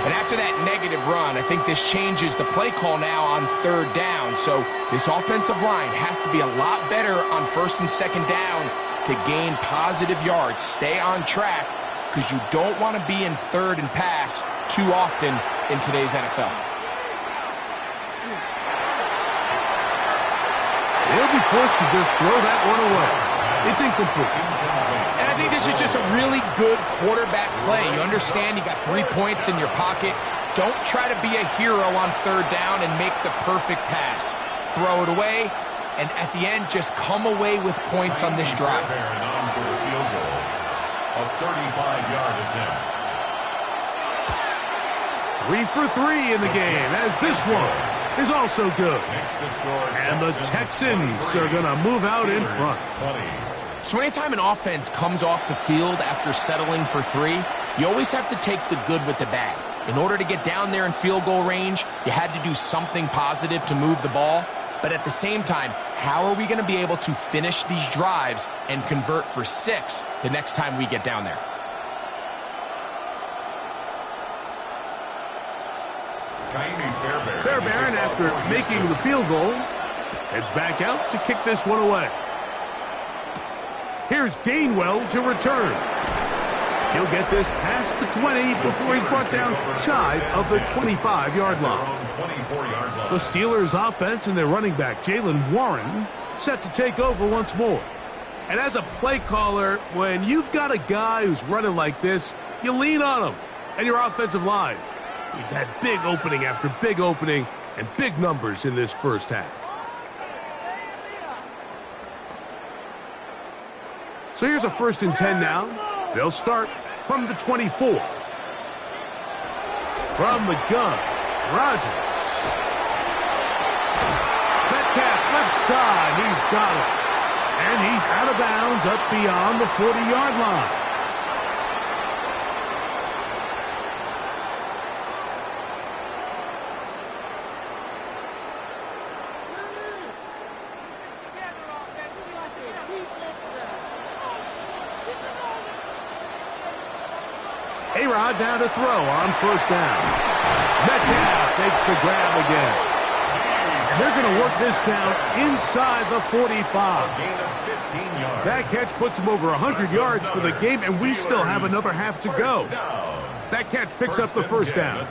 And after that negative run, I think this changes the play call now on 3rd down. So this offensive line has to be a lot better on 1st and 2nd down to gain positive yards. Stay on track, because you don't want to be in 3rd and pass too often in today's NFL. They'll be forced to just throw that one away. It's incomplete. And I think this is just a really good quarterback play. You understand you got 3 points in your pocket. Don't try to be a hero on 3rd down and make the perfect pass. Throw it away, and at the end, just come away with points on this drive. A 35-yard attempt. 3 for 3 in the game, as this one is also good. And the Texans are going to move out in front. So anytime an offense comes off the field after settling for 3, you always have to take the good with the bad. In order to get down there in field goal range, you had to do something positive to move the ball. But at the same time, how are we going to be able to finish these drives and convert for 6 the next time we get down there? Fairbairn, after making the field goal, heads back out to kick this one away. Here's Gainwell to return. He'll get this past the 20 before he's brought down shy of the 25-yard line. The Steelers' offense and their running back, Jaylen Warren, set to take over once more. And as a play caller, when you've got a guy who's running like this, you lean on him and your offensive line. He's had big opening after big opening and big numbers in this first half. So here's a 1st and 10 now. They'll start from the 24. From the gun, Rodgers. Metcalf left side, he's got it. And he's out of bounds up beyond the 40-yard line. A-Rod down to throw on 1st down. Metcalf takes the grab again. And they're going to work this down inside the 45. That catch puts him over 100 yards for the game, and we still have another half to go. That catch picks up the 1st down.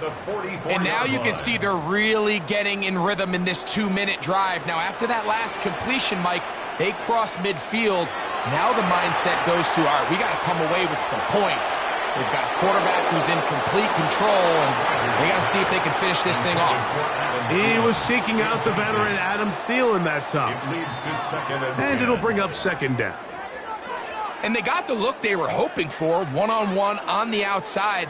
And now you can see they're really getting in rhythm in this 2-minute drive. Now, after that last completion, Mike, they cross midfield. Now the mindset goes to, all right, we got to come away with some points. They've got a quarterback who's in complete control, and they got to see if they can finish this thing off. He was seeking out the veteran Adam Thielen that time. And it'll bring up 2nd down. And they got the look they were hoping for, one-on-one on the outside.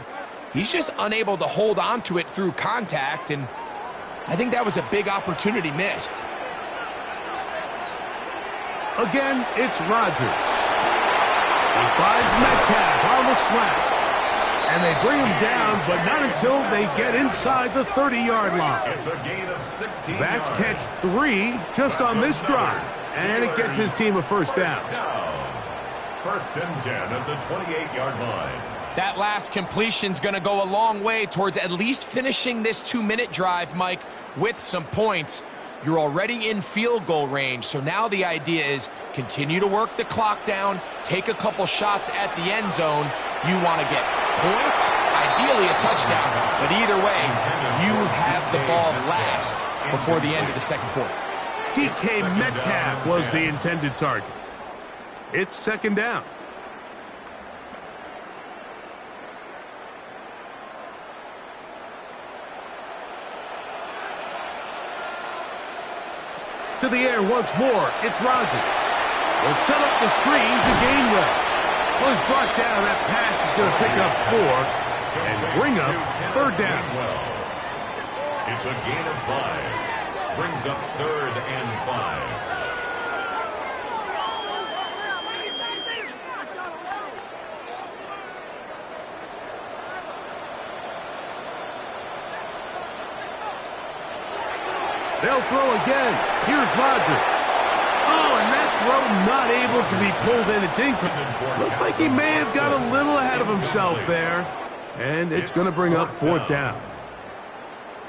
He's just unable to hold on to it through contact, and I think that was a big opportunity missed. Again, it's Rodgers. He finds Metcalf on the slant. And they bring him down, but not until they get inside the 30-yard line. It's a gain of 16 That's yards. catch 3 just on this drive. And it gets his team a 1st down. First and 10 at the 28-yard line. That last completion's going to go a long way towards at least finishing this 2-minute drive, Mike, with some points. You're already in field goal range, so now the idea is continue to work the clock down, take a couple shots at the end zone. You want to get points, ideally a touchdown, but either way, you have the ball last before the end of the second quarter. DK Metcalf was the intended target. It's second down. To the air once more, it's Rodgers. Will set up the screen to Gainwell. Well, he's brought down. That pass is going to pick up 4 and bring up third down. It's a gain of 5. Brings up third and 5. They'll throw again. Here's Rodgers. Oh, and that throw not able to be pulled in. It's incomplete. Looked like he may have got a little ahead of himself there. And it's going to bring up fourth down.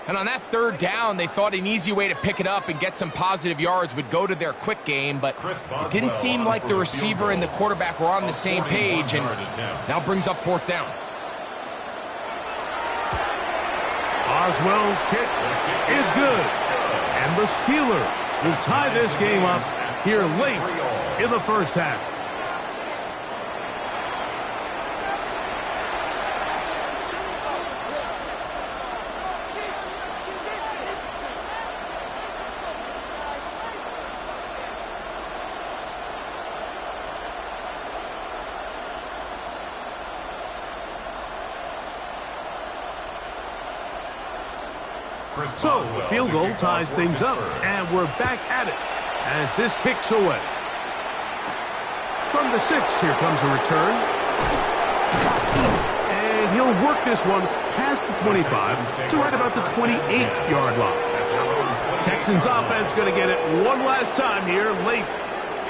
And on that third down, they thought an easy way to pick it up and get some positive yards would go to their quick game, but it didn't seem like the receiver and the quarterback were on the same page, and now brings up fourth down. Oswell's kick is good. And the Steelers will tie this game up here late in the first half. So, the field goal ties things up, and we're back at it as this kicks away. From the 6, here comes a return. And he'll work this one past the 25 to right about the 28-yard line. Texans offense going to get it one last time here late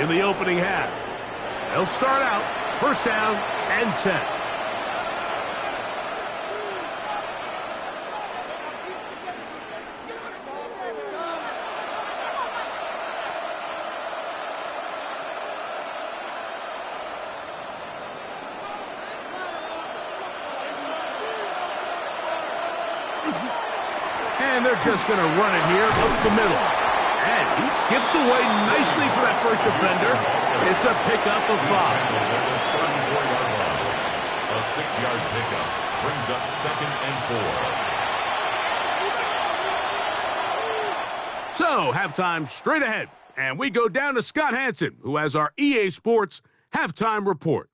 in the opening half. They'll start out first down and 10. And they're just going to run it here up the middle. And he skips away nicely for that first defender. It's a pickup of 5. A 6-yard pickup brings up second and 4. So, halftime straight ahead. And we go down to Scott Hansen, who has our EA Sports halftime report.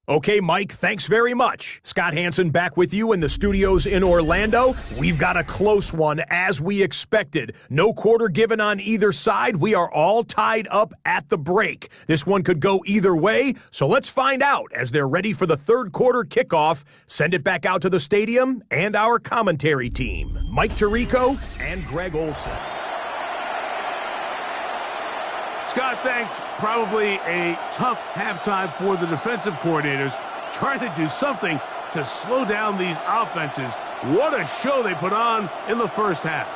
Okay, Mike, thanks very much. Scott Hansen back with you in the studios in Orlando. We've got a close one, as we expected. No quarter given on either side. We are all tied up at the break. This one could go either way, so let's find out as they're ready for the third quarter kickoff. Send it back out to the stadium and our commentary team, Mike Tirico and Greg Olson. Scott, thanks. Probably a tough halftime for the defensive coordinators, trying to do something to slow down these offenses. What a show they put on in the first half.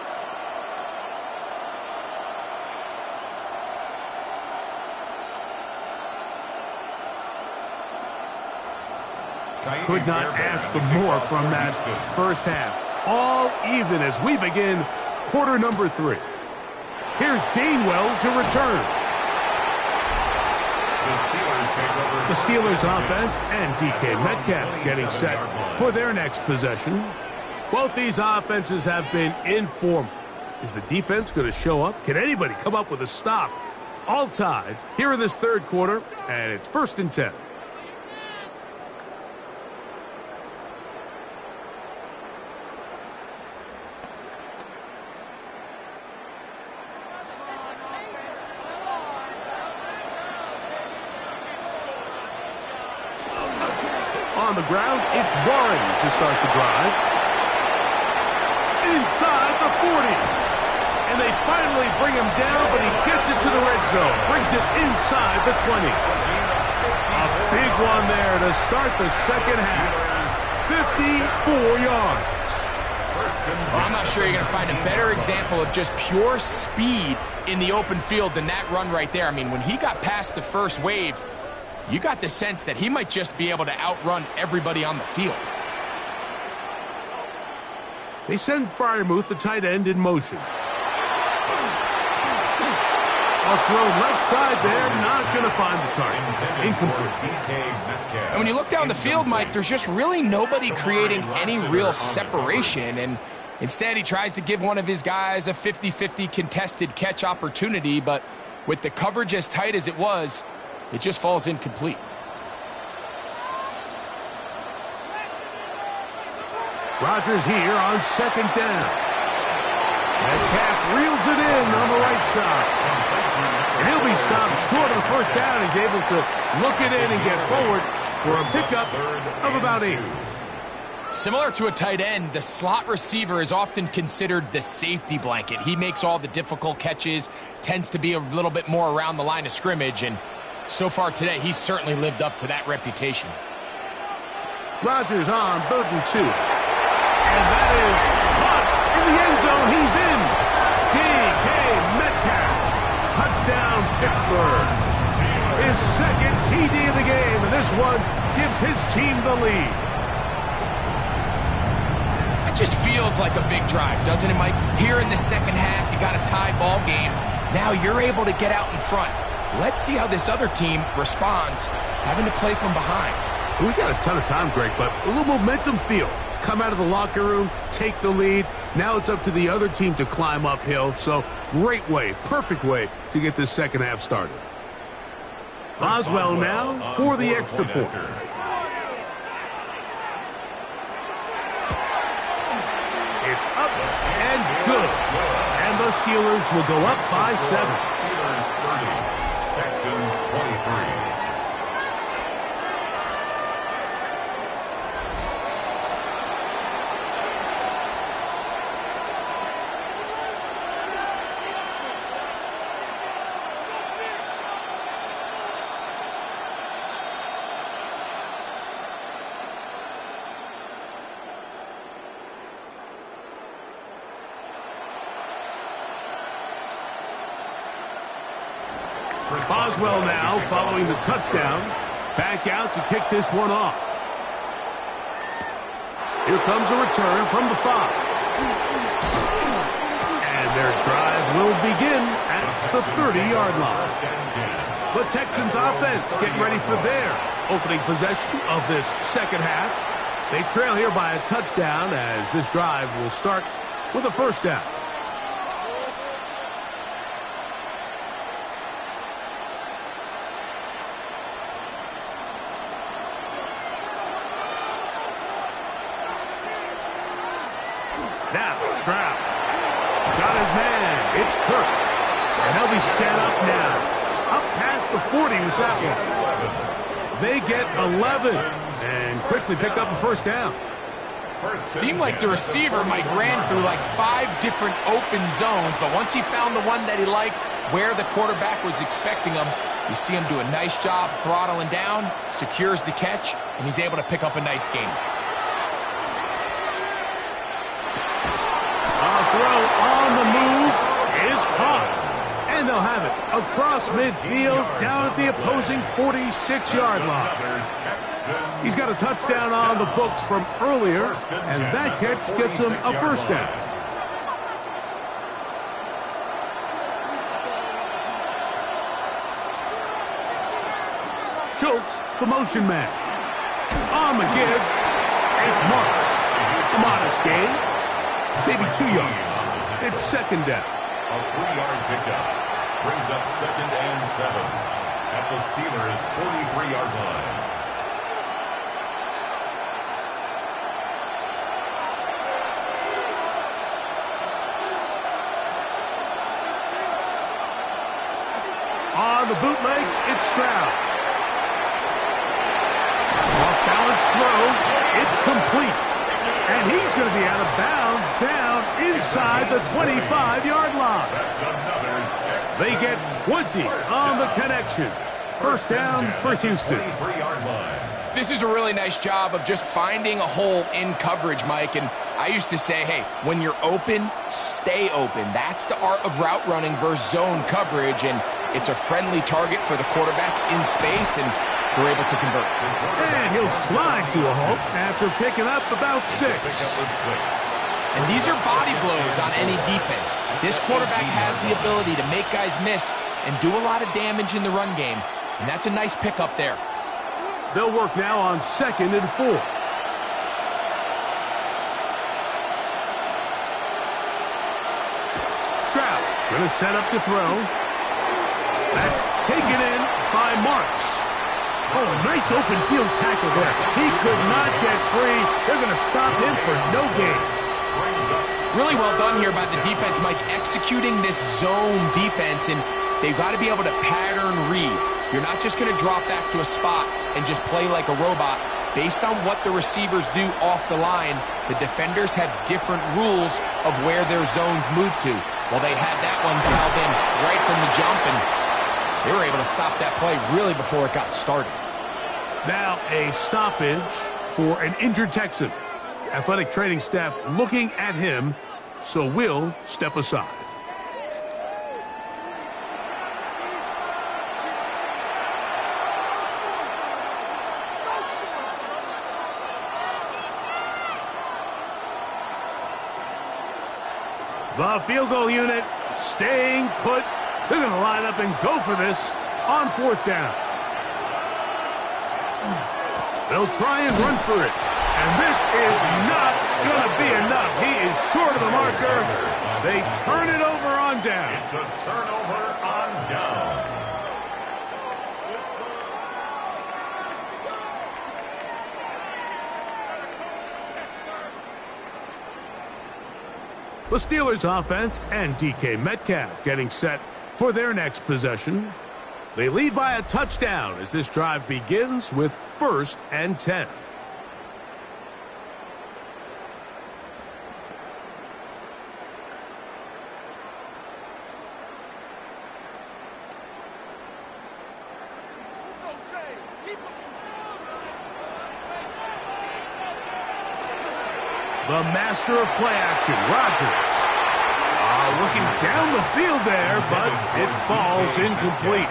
Could not ask for more from that first half. All even as we begin quarter number 3. Here's Gainwell to return. The Steelers offense and DK Metcalf getting set for their next possession. Both these offenses have been in form. Is the defense going to show up? Can anybody come up with a stop? All tied here in this third quarter, and it's first and 10. On the ground, it's Warren to start the drive. Inside the 40. And they finally bring him down, but he gets it to the red zone. Brings it inside the 20. Big one there to start the second half. 54 yards. Well, I'm not sure you're going to find a better example of just pure speed in the open field than that run right there. I mean, when he got past the first wave, you got the sense that he might just be able to outrun everybody on the field. They send Freiermuth, the tight end, in motion. A throw left side there, not going to find the target. Incomplete. And when you look down the field, Mike, there's just really nobody creating any real separation. And instead, he tries to give one of his guys a 50-50 contested catch opportunity. But with the coverage as tight as it was, it just falls incomplete. Rodgers here on second down. Metcalf reels it in on the right side. And he'll be stopped short of the first down. He's able to look it in and get forward for a pickup of about 8. Similar to a tight end, the slot receiver is often considered the safety blanket. He makes all the difficult catches, tends to be a little bit more around the line of scrimmage, and so far today, he's certainly lived up to that reputation. Rodgers on 3rd and 2. And that is caught in the end zone. He's in. DK Metcalf. Touchdown, Pittsburgh. His second TD of the game, and this one gives his team the lead. That just feels like a big drive, doesn't it, Mike? Here in the second half, you got a tie ball game. Now you're able to get out in front. Let's see how this other team responds, having to play from behind. We got a ton of time, Greg, but a little momentum feel. Come out of the locker room, take the lead. Now it's up to the other team to climb uphill. So great way, perfect way to get this second half started. Boswell now for the extra point. It's up and good. And the Steelers will go up by 7. Steelers 30, Texans 23. Boswell now following the touchdown. Back out to kick this one off. Here comes a return from the 5. And their drive will begin at the 30-yard line. The Texans offense getting ready for their opening possession of this second half. They trail here by a touchdown as this drive will start with a first down. Now, Stroud. Got his man. It's Kirk. And they'll be set up now. Up past the 40 was that one. They get 11 and quickly pick up a first down. Seemed like the receiver, Mike, ran through like 5 different open zones, but once he found the one that he liked, where the quarterback was expecting him, you see him do a nice job throttling down, secures the catch, and he's able to pick up a nice gain. Throw on the move is caught. And they'll have it across midfield down at the opposing 46-yard line. He's got a touchdown on the books from earlier, and that catch gets him a first down. Schultz, the motion man. On the give, it's Marks. A modest gain. Maybe 2 yards. It's second down. A 3-yard pickup brings up 2nd and 7 at the Steelers' 43-yard line. On the bootleg, it's Stroud. Off-balance throw, it's complete. And he's going to be out of bounds down inside the 25-yard line. That's another Texans. They get 20 on the connection. First down for Houston. 23-yard line. This is a really nice job of just finding a hole in coverage, Mike. And I used to say, hey, when you're open, stay open. That's the art of route running versus zone coverage. And it's a friendly target for the quarterback in space, and they're able to convert. And he'll slide to a halt after picking up about 6. And these are body blows on any defense. This quarterback has the ability to make guys miss and do a lot of damage in the run game. And that's a nice pickup there. They'll work now on 2nd and 4. Stroud going to set up to throw. That's taken in by Marks. Oh, a nice open field tackle there. He could not get free. They're going to stop him for no gain. Really well done here by the defense, Mike, executing this zone defense, and they've got to be able to pattern read. You're not just going to drop back to a spot and just play like a robot. Based on what the receivers do off the line, the defenders have different rules of where their zones move to. Well, they had that one dialed in right from the jump, and they were able to stop that play really before it got started. Now a stoppage for an injured Texan. Athletic training staff looking at him, so we'll step aside. The field goal unit staying put. They're going to line up and go for this on 4th down. They'll try and run for it. And this is not going to be enough. He is short of the marker. They turn it over on down. It's a turnover on downs. The Steelers offense and DK Metcalf getting set for their next possession. They lead by a touchdown as this drive begins with 1st and 10. The master of play action, Rodgers. Looking down the field there, but it falls incomplete.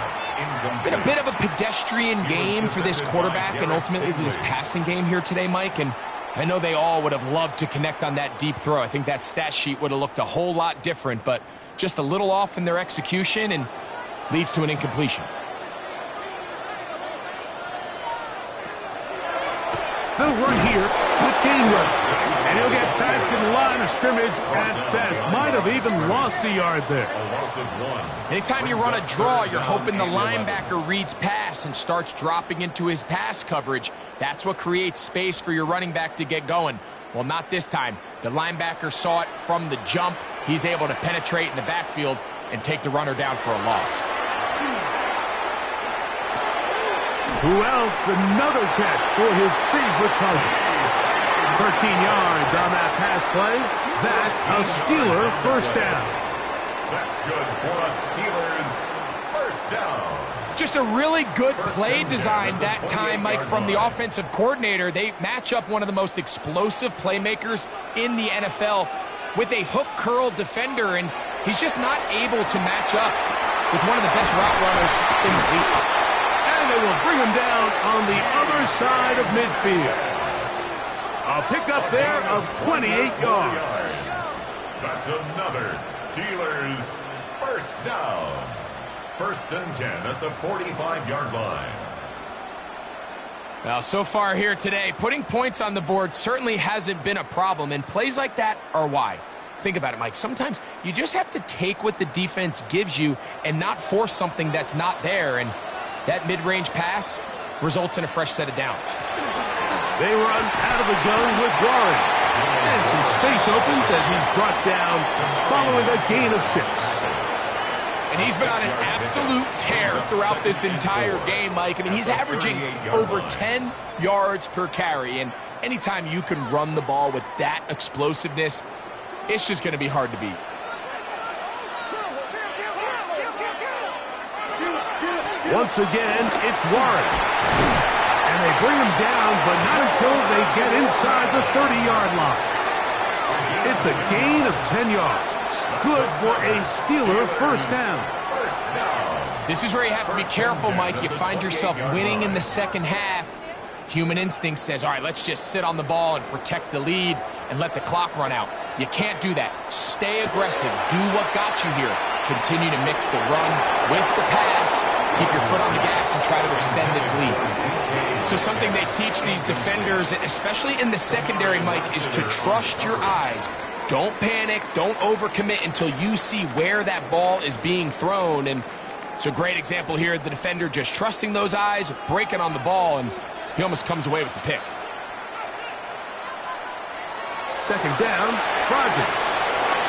It's been a bit of a pedestrian game for this quarterback and ultimately this passing game here today, Mike. And I know they all would have loved to connect on that deep throw. I think that stat sheet would have looked a whole lot different, but just a little off in their execution and leads to an incompletion. They'll run here with Gainwell. And he'll get back to the line of scrimmage at best. Might have even lost a yard there. A loss of 1. Anytime you run a draw, you're hoping the linebacker reads pass and starts dropping into his pass coverage. That's what creates space for your running back to get going. Well, not this time. The linebacker saw it from the jump. He's able to penetrate in the backfield and take the runner down for a loss. Who else? Another catch for his favorite target. 13 yards on that pass play. That's a Steeler first down. That's good for a Steelers first down. Just a really good play design that time, Mike, from the offensive coordinator. They match up one of the most explosive playmakers in the NFL with a hook curl defender, and he's just not able to match up with one of the best route runners in the league. And they will bring him down on the other side of midfield. A pickup there of 28 yards. That's another Steelers first down. 1st and 10 at the 45-yard line. Well, so far here today, putting points on the board certainly hasn't been a problem, and plays like that are why. Think about it, Mike. Sometimes you just have to take what the defense gives you and not force something that's not there, and that mid-range pass results in a fresh set of downs. They run out of the gun with Warren. And some space opens as he's brought down following a gain of 6. And he's been on an absolute tear throughout this entire game, Mike. I mean, he's averaging over 10 yards per carry. And anytime you can run the ball with that explosiveness, it's just going to be hard to beat. Once again, it's Warren. And they bring him down, but not until they get inside the 30-yard line. It's a gain of 10 yards. Good for a Steeler first down. This is where you have to be careful, Mike. You find yourself winning in the second half. Human instinct says, all right, let's just sit on the ball and protect the lead and let the clock run out. You can't do that. Stay aggressive. Do what got you here. Continue to mix the run with the pass. Keep your foot on the gas and try to extend this lead. So something they teach these defenders, especially in the secondary, Mike, is to trust your eyes. Don't panic. Don't overcommit until you see where that ball is being thrown. And it's a great example here. The defender just trusting those eyes, breaking on the ball, and he almost comes away with the pick. Second down, Rodgers.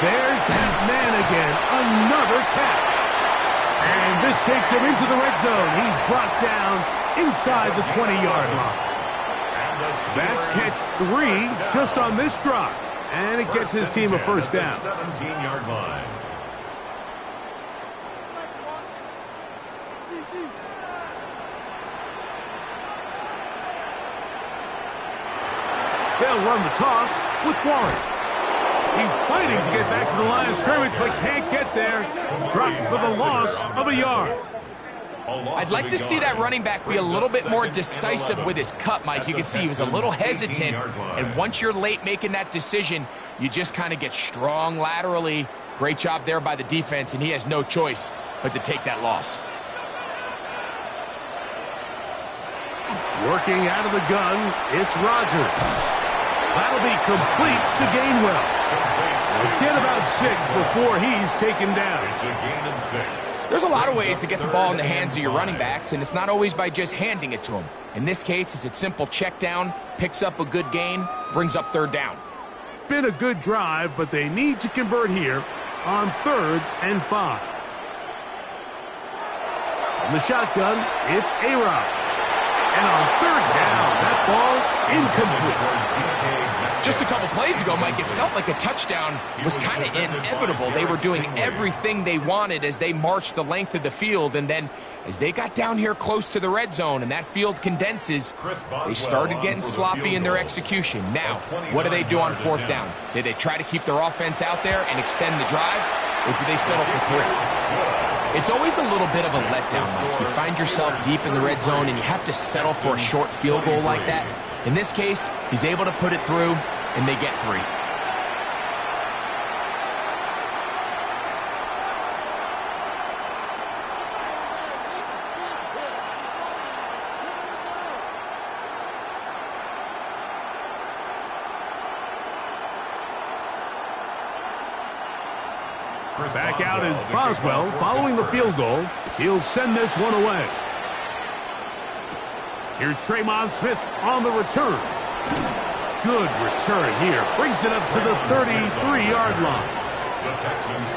There's that man again. Another catch. And this takes him into the red zone. He's brought down inside the 20-yard line. That's catch 3 just on this drive. And it gets his team a first down. 17-yard line. They'll run the toss with Warren. He's fighting to get back to the line of scrimmage, but can't get there. Dropped for the loss of a yard. I'd like to see that running back be a little bit more decisive with his cut, Mike. You can see he was a little hesitant, and once you're late making that decision, you just kind of get strong laterally. Great job there by the defense, and he has no choice but to take that loss. Working out of the gun, it's Rodgers. That'll be complete to Gainwell. Get about 6 before he's taken down. It's a gain of 6. There's a lot of ways to get the ball in the hands of your running backs, and it's not always by just handing it to them. In this case, it's a simple check down, picks up a good gain, brings up third down. Been a good drive, but they need to convert here on 3rd and 5. From the shotgun, it's A-Rod. And on 3rd down, that ball incomplete. Just a couple plays ago, Mike, it felt like a touchdown was kind of inevitable. They were doing everything they wanted as they marched the length of the field, and then as they got down here close to the red zone and that field condenses, they started getting sloppy in their execution. Now, what do they do on 4th down? Did they try to keep their offense out there and extend the drive, or do they settle for 3? It's always a little bit of a letdown, Mike. You find yourself deep in the red zone and you have to settle for a short field goal like that. In this case, he's able to put it through, and they get 3. Back out is Boswell following the field goal. He'll send this one away. Here's Tremon Smith on the return. Good return here. Brings it up to the 33-yard line.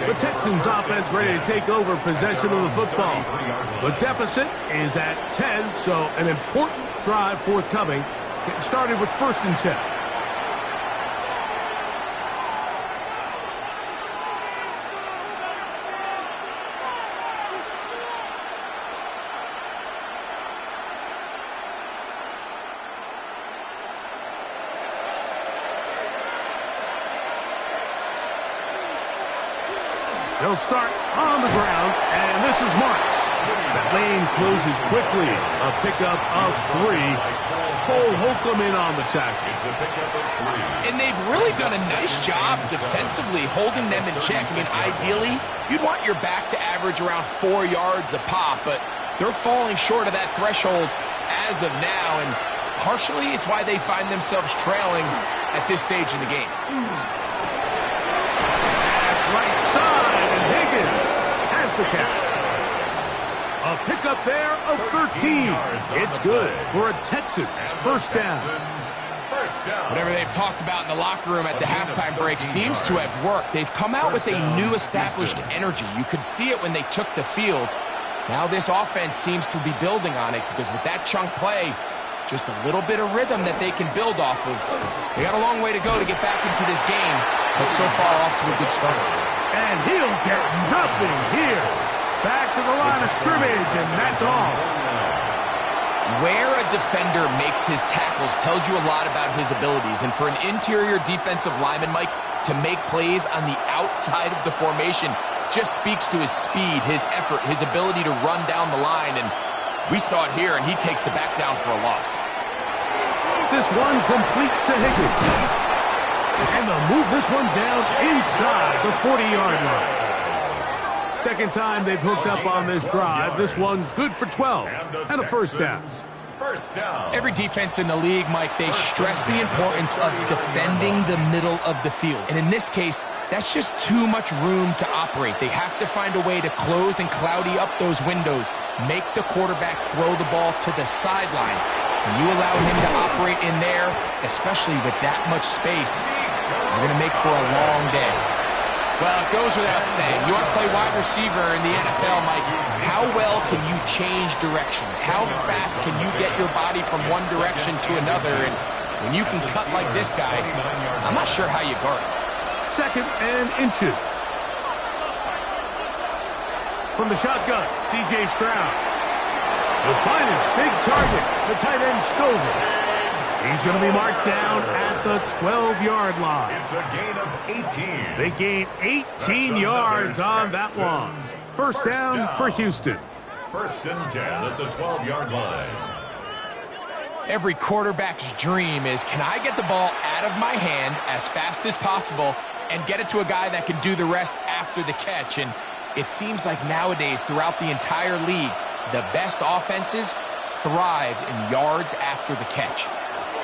The Texans offense ready to take over possession of the football. The deficit is at 10, so an important drive forthcoming. Getting started with 1st and 10. They'll start on the ground, and this is Marks. That lane closes quickly. A pickup of 3. Cole Holcomb in on the tackle. It's a pickup of 3. And they've really done a nice job defensively holding them in check. I mean, ideally, you'd want your back to average around 4 yards a pop, but they're falling short of that threshold as of now, and partially it's why they find themselves trailing at this stage in the game. That's right side. The catch. A pickup there of 13. It's good for a Texans first down. Whatever they've talked about in the locker room at the halftime break seems to have worked. They've come out with a new established energy. You could see it when they took the field. Now this offense seems to be building on it because with that chunk play, just a little bit of rhythm that they can build off of. They got a long way to go to get back into this game, but so far off to a good start. And he'll get nothing here. Back to the line of scrimmage, and that's all. Where a defender makes his tackles tells you a lot about his abilities. And for an interior defensive lineman, Mike, to make plays on the outside of the formation just speaks to his speed, his effort, his ability to run down the line. And we saw it here, and he takes the back down for a loss. This one complete to Higgins. And they'll move this one down inside the 40-yard line. Second time they've hooked up on this drive. This one good for 12 and a first down. Every defense in the league, Mike, they stress the importance of defending the middle of the field. And in this case, that's just too much room to operate. They have to find a way to close and cloudy up those windows, make the quarterback throw the ball to the sidelines. When you allow him to operate in there, especially with that much space, you're going to make for a long day. Well, it goes without saying. You want to play wide receiver in the NFL, Mike, how well can you change directions? How fast can you get your body from one direction to another? And when you can cut like this guy, I'm not sure how you guard it. Second and inches. From the shotgun, C.J. Stroud. He'll find his big target, the tight end Stover. He's going to be marked down at the 12-yard line. It's a gain of 18. They gain 18 yards on that one. First down for Houston. First and 10 at the 12-yard line. Every quarterback's dream is, can I get the ball out of my hand as fast as possible and get it to a guy that can do the rest after the catch? And it seems like nowadays, throughout the entire league, the best offenses thrive in yards after the catch.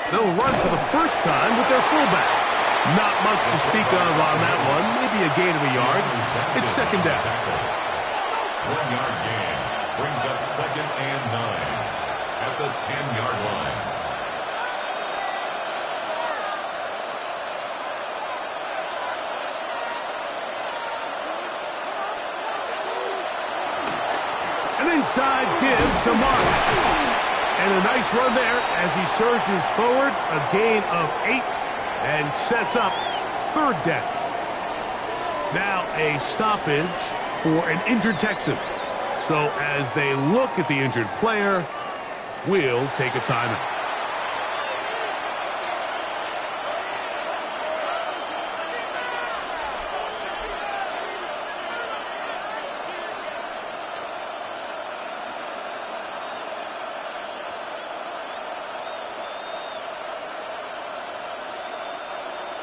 They'll run for the first time with their fullback. Not much to speak of on that one. Maybe a gain of a yard. It's second down. 1-yard gain brings up second and 9 at the 10-yard line. An inside give to Mark. And a nice run there as he surges forward. A gain of 8 and sets up third down. Now a stoppage for an injured Texan. So as they look at the injured player, we'll take a timeout.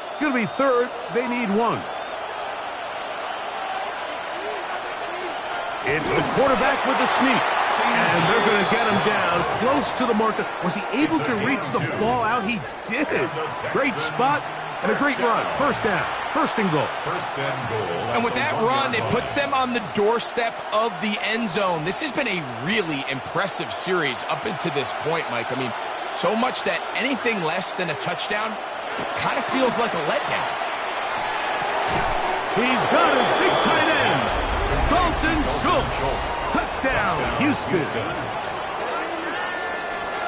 It's going to be third. They need one. It's the quarterback with the sneak. And they're going to get him down close to the marker. Was he able to reach the ball out? He did. Great spot and a great run. First down. First and goal. First and goal. And with that run, it puts them on the doorstep of the end zone. This has been a really impressive series up until this point, Mike. I mean, so much that anything less than a touchdown kind of feels like a letdown. He's got his big tight end, Dalton Schultz. Touchdown, Houston.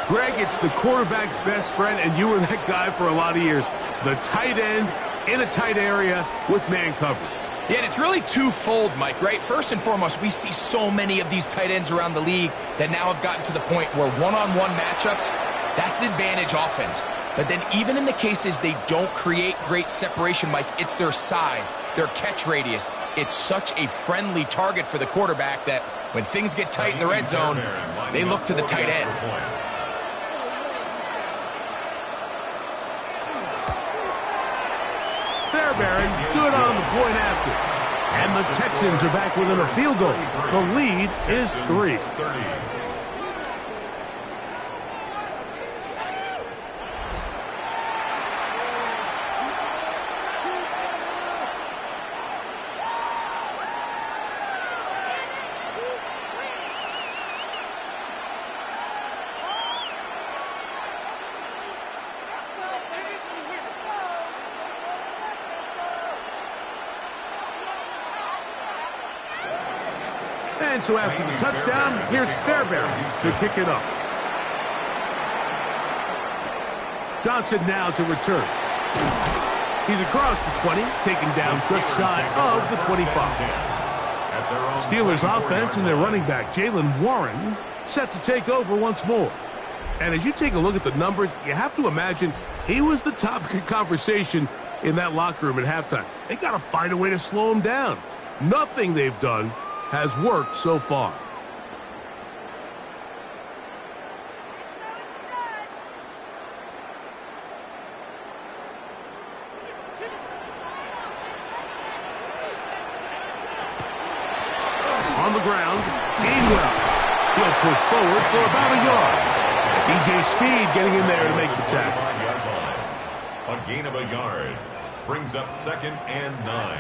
Greg, it's the quarterback's best friend, and you were that guy for a lot of years. The tight end in a tight area with man coverage. Yeah, and it's really twofold, Mike, right? First and foremost, we see so many of these tight ends around the league that now have gotten to the point where one-on-one matchups, that's advantage offense. But then even in the cases they don't create great separation, Mike, it's their size, their catch radius. It's such a friendly target for the quarterback that when things get tight in the red zone, they look to the tight end. Fairbairn, good on the point after. And the Texans are back within a field goal. The lead is 3. And so after the touchdown, here's Fairbairn to kick it up. Johnson now to return. He's across the 20, taken down just shy of the 25. Steelers offense and their running back, Jaylen Warren, set to take over once more. And as you take a look at the numbers, you have to imagine he was the topic of conversation in that locker room at halftime. They got to find a way to slow him down. Nothing they've done has worked so far. On the ground, Gainwell. He'll push forward for about a yard. DJ Speed getting in there to make the tackle. A gain of a yard brings up 2nd and 9.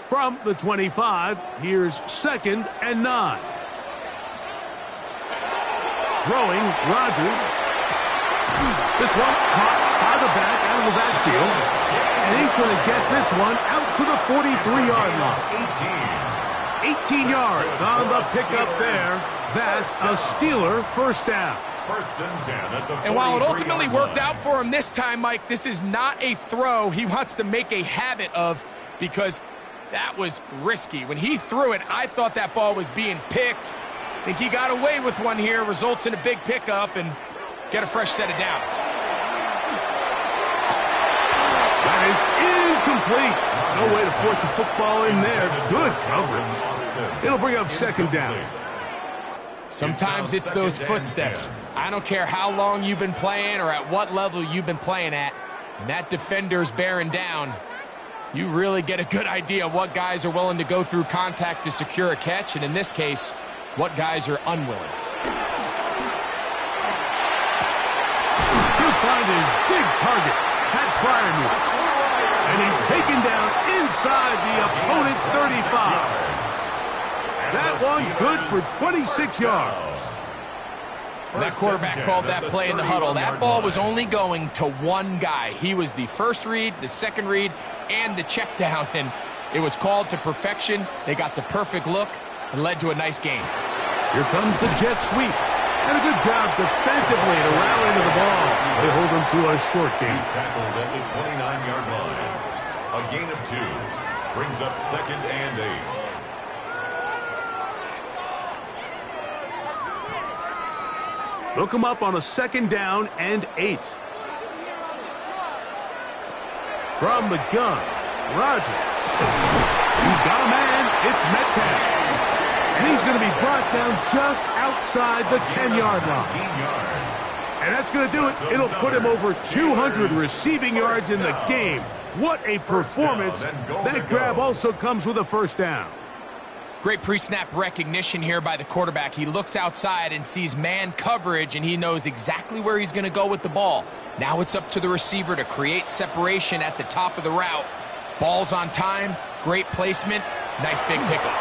From the 25, here's 2nd and 9. Throwing, Rodgers. This one caught by the back out of the backfield. And he's going to get this one out to the 43-yard line. 18 yards on the pickup there. That's a Steeler first down. 1st and 10 at the 43-yard line. And while it ultimately worked out for him this time, Mike, this is not a throw he wants to make a habit of, because that was risky. When he threw it, I thought that ball was being picked. I think he got away with one here, results in a big pickup, and get a fresh set of downs. That is incomplete. No way to force the football in there. Good coverage. It'll bring up 2nd down. Sometimes it's those footsteps. I don't care how long you've been playing or at what level you've been playing at. And that defender's bearing down. You really get a good idea of what guys are willing to go through contact to secure a catch, and in this case, what guys are unwilling. He'll find his big target, Pat Fryermuth. And he's taken down inside the opponent's 35. That one good for 26 yards. That quarterback called that play in the huddle. That ball was only going to one guy. He was the first read, the second read, and the check down. And it was called to perfection. They got the perfect look and led to a nice game. Here comes the jet sweep. And a good job defensively to rally to the ball. They hold him to a short game. He's tackled at the 29-yard line. A gain of 2 brings up 2nd and 8. Look him up on a 2nd down and 8. From the gun, Rodgers. He's got a man. It's Metcalf. And he's going to be brought down just outside the 10-yard line. And that's going to do it. It'll put him over 200 receiving yards in the game. What a performance. That grab also comes with a first down. Great pre-snap recognition here by the quarterback. He looks outside and sees man coverage, and he knows exactly where he's going to go with the ball. Now it's up to the receiver to create separation at the top of the route. Ball's on time, great placement, nice big pickup.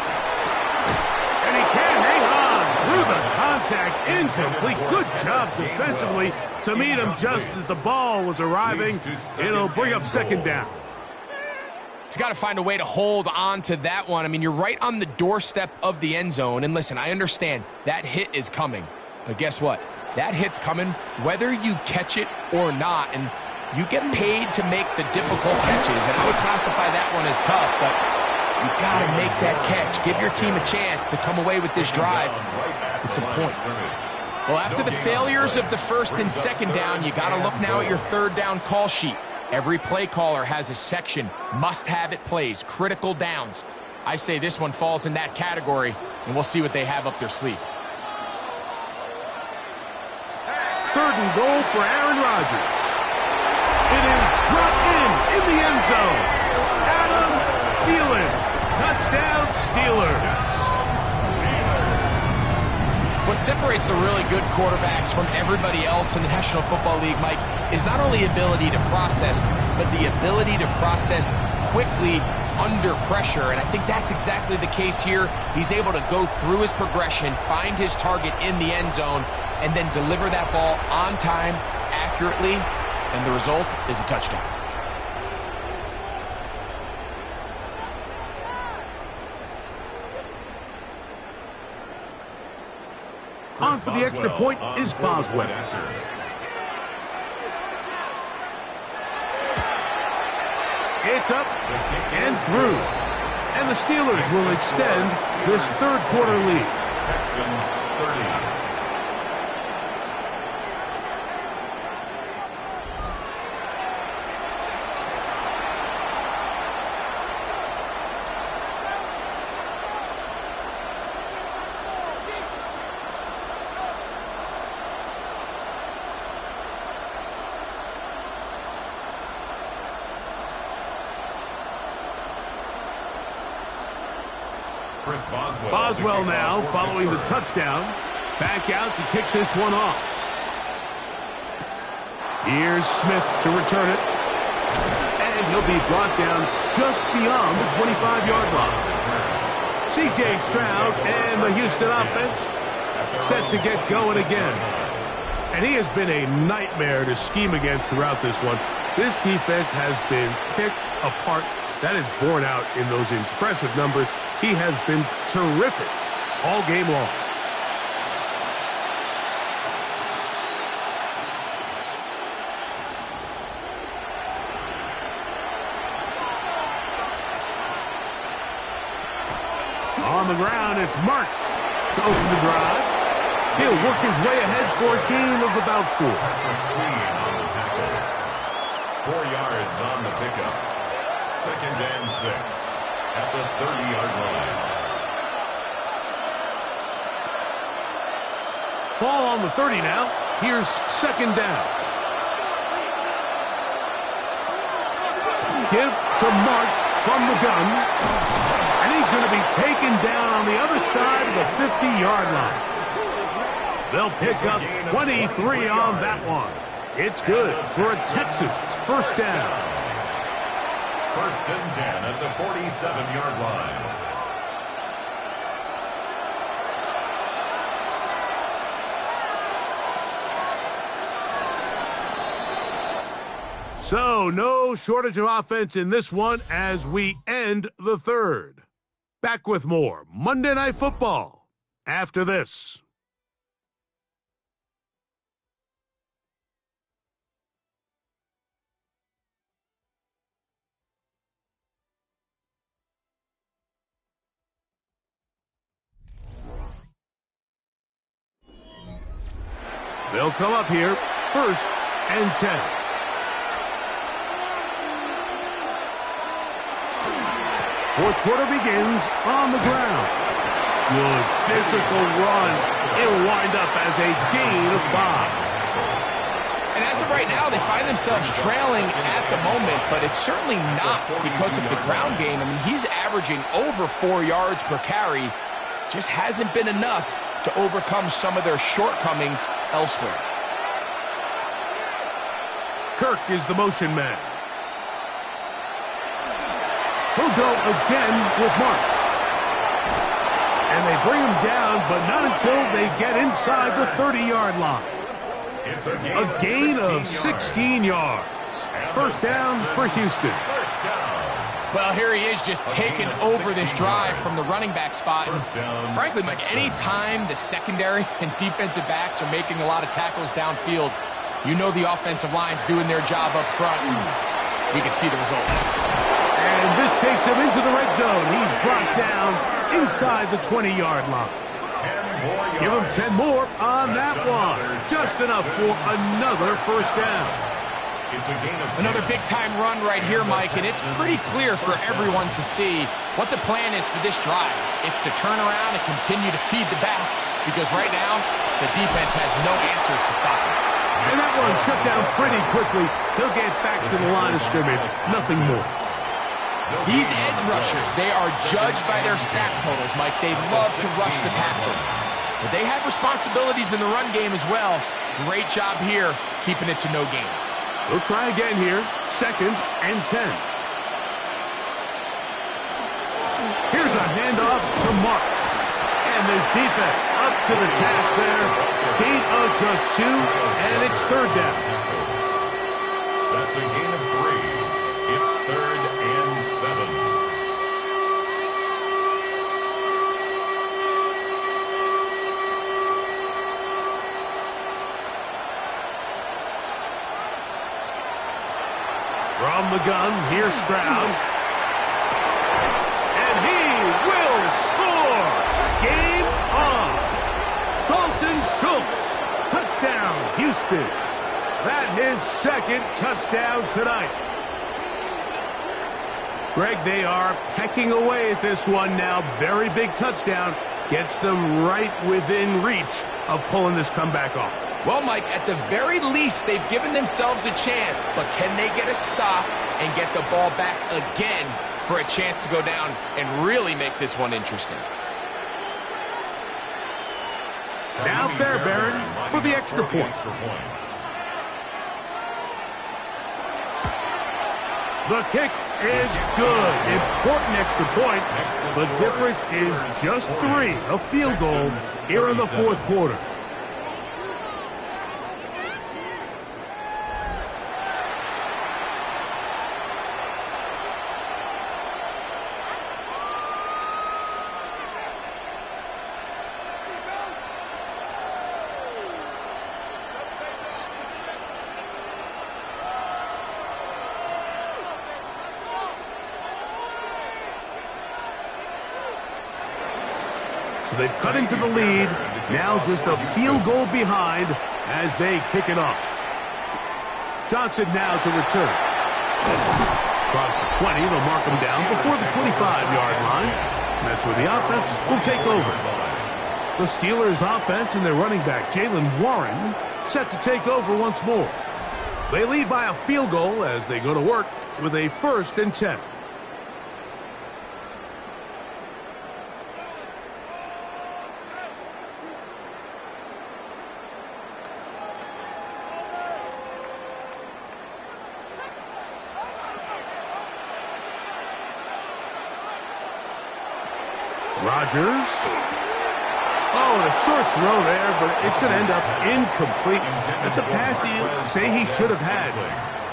And he can't hang on through the contact. Incomplete. Good job defensively to meet him just as the ball was arriving. It'll bring up 2nd down. He's got to find a way to hold on to that one. I mean, you're right on the doorstep of the end zone. And listen, I understand that hit is coming. But guess what? That hit's coming whether you catch it or not. And you get paid to make the difficult catches. And I would classify that one as tough. But you got to make that catch. Give your team a chance to come away with this drive with some points. Well, after the failures of the 1st and 2nd down, you got to look now at your 3rd down call sheet. Every play caller has a section, must-have-it plays, critical downs. I say this one falls in that category, and we'll see what they have up their sleeve. 3rd and goal for Aaron Rodgers. It is brought in the end zone. Adam Thielen, touchdown Steelers. What separates the really good quarterbacks from everybody else in the National Football League, Mike, is not only ability to process, but the ability to process quickly under pressure. And I think that's exactly the case here. He's able to go through his progression, find his target in the end zone, and then deliver that ball on time, accurately, and the result is a touchdown. On for the extra point is Boswell. It's up and through. And the Steelers will extend this third quarter lead. Texans 30. Boswell now following the touchdown. Back out to kick this one off. Here's Smith to return it. And he'll be brought down just beyond the 25-yard line. C.J. Stroud and the Houston offense set to get going again. And he has been a nightmare to scheme against throughout this one. This defense has been picked apart. That is borne out in those impressive numbers. He has been terrific all game long. On the ground, it's Marks to open the drive. He'll work his way ahead for a gain of about 4. On the tackle. 4 yards on the pickup. 2nd and 6 at the 30-yard line. Ball on the 30 now. Here's 2nd down. Give to Marks from the gun. And he's going to be taken down on the other side of the 50-yard line. They'll pick up 23 on that one. It's good for a Texans first down. 1st and 10 at the 47-yard line. So, no shortage of offense in this one as we end the third. Back with more Monday Night Football after this. They'll come up here, 1st and 10. Fourth quarter begins on the ground. Good physical run. It'll wind up as a gain of 5. And as of right now, they find themselves trailing at the moment, but it's certainly not because of the ground game. I mean, he's averaging over 4 yards per carry. Just hasn't been enough to overcome some of their shortcomings elsewhere. Kirk is the motion man. He'll go again with Marks. And they bring him down, but not until they get inside the 30-yard line. It's a gain of 16 yards. First down for Houston. Well, here he is just taking over this drive from the running back spot. And frankly, Mike, any time the secondary and defensive backs are making a lot of tackles downfield, you know the offensive line's doing their job up front. We can see the results. And this takes him into the red zone. He's brought down inside the 20-yard line. Give him 10 more on that one. Just enough for another first down. Another big-time run right here, Mike, and it's pretty clear for everyone to see what the plan is for this drive. It's to turn around and continue to feed the back, because right now, the defense has no answers to stop him. And that one shut down pretty quickly. He'll get back to the line of scrimmage. Nothing more. These edge rushers, they are judged by their sack totals, Mike. They love to rush the passer. But they have responsibilities in the run game as well. Great job here, keeping it to no gain. We'll try again here. 2nd and 10. Here's a handoff to Marks. And this defense up to the task there. Gain of just 2, and it's 3rd down. That's a gain of 3. It's 3rd and 7. From the gun, here's Stroud. And he will score! Game on! Dalton Schultz. Touchdown, Houston. That's his second touchdown tonight. Greg, they are pecking away at this one now. Very big touchdown. Gets them right within reach of pulling this comeback off. Well, Mike, at the very least, they've given themselves a chance. But can they get a stop and get the ball back again for a chance to go down and really make this one interesting? Now Fairbairn for the extra point. The kick is good. Important extra point. The difference is just 3, a field goal here in the fourth quarter. So they've cut into the lead. Now just a field goal behind as they kick it off. Johnson now to return. Across the 20, they'll mark him down before the 25-yard line. And that's where the offense will take over. The Steelers' offense and their running back, Jaylen Warren, set to take over once more. They lead by a field goal as they go to work with a 1st and 10. Rodgers. Oh, and a short throw there, but it's going to end up incomplete. That's a pass you say he should have had.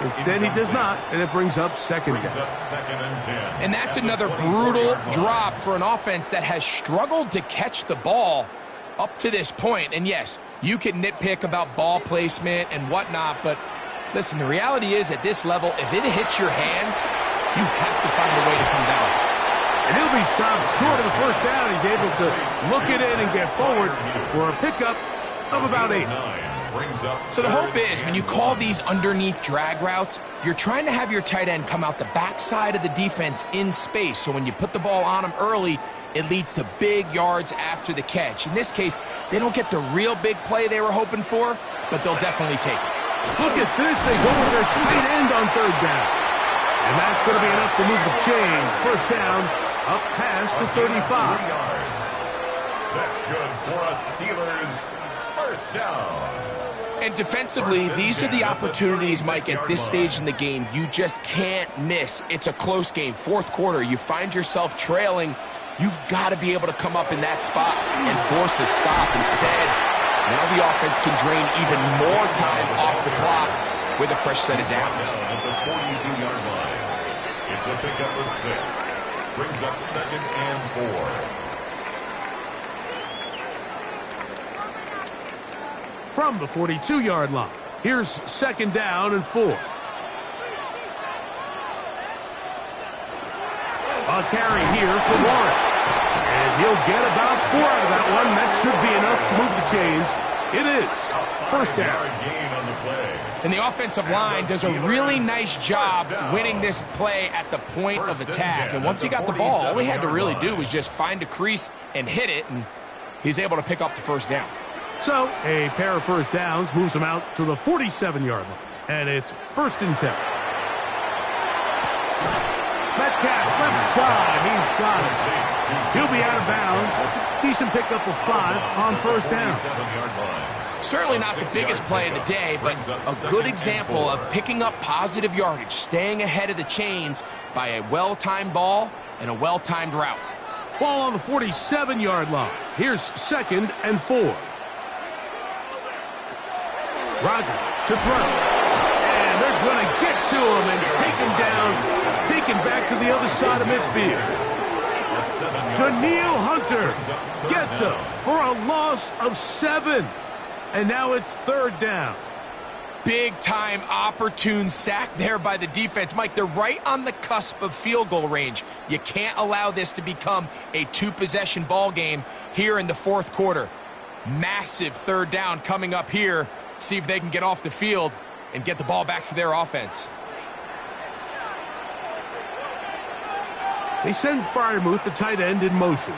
Instead, he does not, and it brings up second down. And that's another brutal drop for an offense that has struggled to catch the ball up to this point. And yes, you can nitpick about ball placement and whatnot, but listen, the reality is at this level, if it hits your hands, you have to find a way to come down. And he'll be stopped short of the first down. He's able to look it in and get forward for a pickup of about 8. So the hope is when you call these underneath drag routes, you're trying to have your tight end come out the backside of the defense in space. So when you put the ball on him early, it leads to big yards after the catch. In this case, they don't get the real big play they were hoping for, but they'll definitely take it. Look at this. They go with their tight end on 3rd down. And that's going to be enough to move the chains. First down. Up past the 35. That's good for a Steelers first down. And defensively, these are the opportunities, Mike, at this stage in the game you just can't miss. It's a close game. Fourth quarter, you find yourself trailing. You've got to be able to come up in that spot and force a stop. Instead, now the offense can drain even more time off the clock with a fresh set of downs. At the 42-yard line, it's a pickup of 6. Brings up 2nd and 4. From the 42-yard line, here's 2nd down and 4. A carry here for Warren. And he'll get about 4 out of that one. That should be enough to move the chains. It is. First down. Gain on the play. And the offensive line does a really nice job winning this play at the point of attack. And once he got the ball, all he had to really do was just find a crease and hit it, and he's able to pick up the first down. So a pair of first downs moves him out to the 47-yard line. And it's 1st and 10. Metcalf, left side. He's got it. He'll be out of bounds. That's a decent pickup of 5 on first down. Certainly not the biggest play of the day, but a good example of picking up positive yardage, staying ahead of the chains by a well-timed ball and a well-timed route. Ball on the 47-yard line. Here's 2nd and 4. Rodgers to throw. And they're going to get to him and take him down, taken back to the other side of midfield. Danielle Hunter gets him for a loss of 7. And now it's 3rd down. Big-time opportune sack there by the defense. Mike, they're right on the cusp of field goal range. You can't allow this to become a two-possession ball game here in the fourth quarter. Massive third down coming up here. See if they can get off the field and get the ball back to their offense. They send Freiermuth, the tight end, in motion.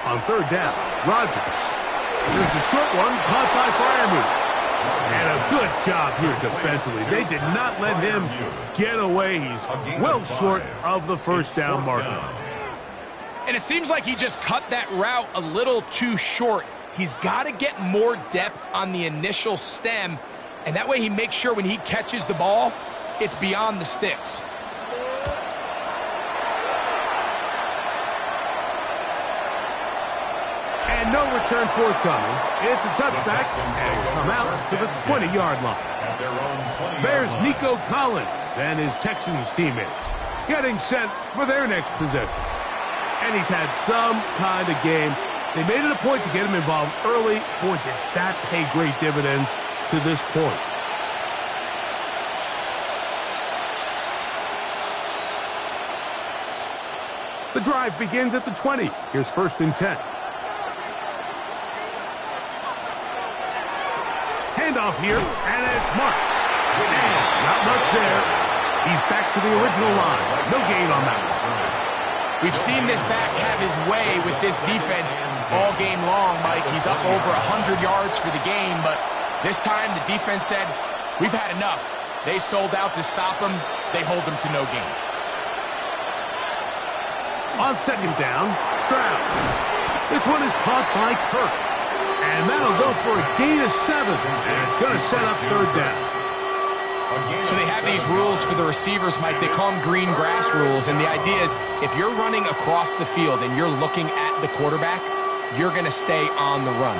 On third down, Rodgers. There's a short one caught by Freiermuth. And a good job here defensively. They did not let him get away. He's well short of the first down marker. And it seems like he just cut that route a little too short. He's got to get more depth on the initial stem, and that way he makes sure when he catches the ball, it's beyond the sticks. And no return forthcoming. It's a touchback, and will come out to the 20-yard line. There's Nico Collins and his Texans teammates getting set for their next possession. And he's had some kind of game. They made it a point to get him involved early. Boy, did that pay great dividends to this point. The drive begins at the 20. Here's 1st and 10. Handoff here, and it's Marks. And not much there. He's back to the original line. No gain on that one. We've seen this back have his way with this defense all game long, Mike. He's up over 100 yards for the game, but this time the defense said, we've had enough. They sold out to stop him. They hold him to no gain. On 2nd down, Stroud. This one is caught by Kirk. And that'll go for a gain of 7. And it's going to set up 3rd down. So they have these rules for the receivers, Mike. They call them green grass rules. And the idea is if you're running across the field and you're looking at the quarterback, you're going to stay on the run.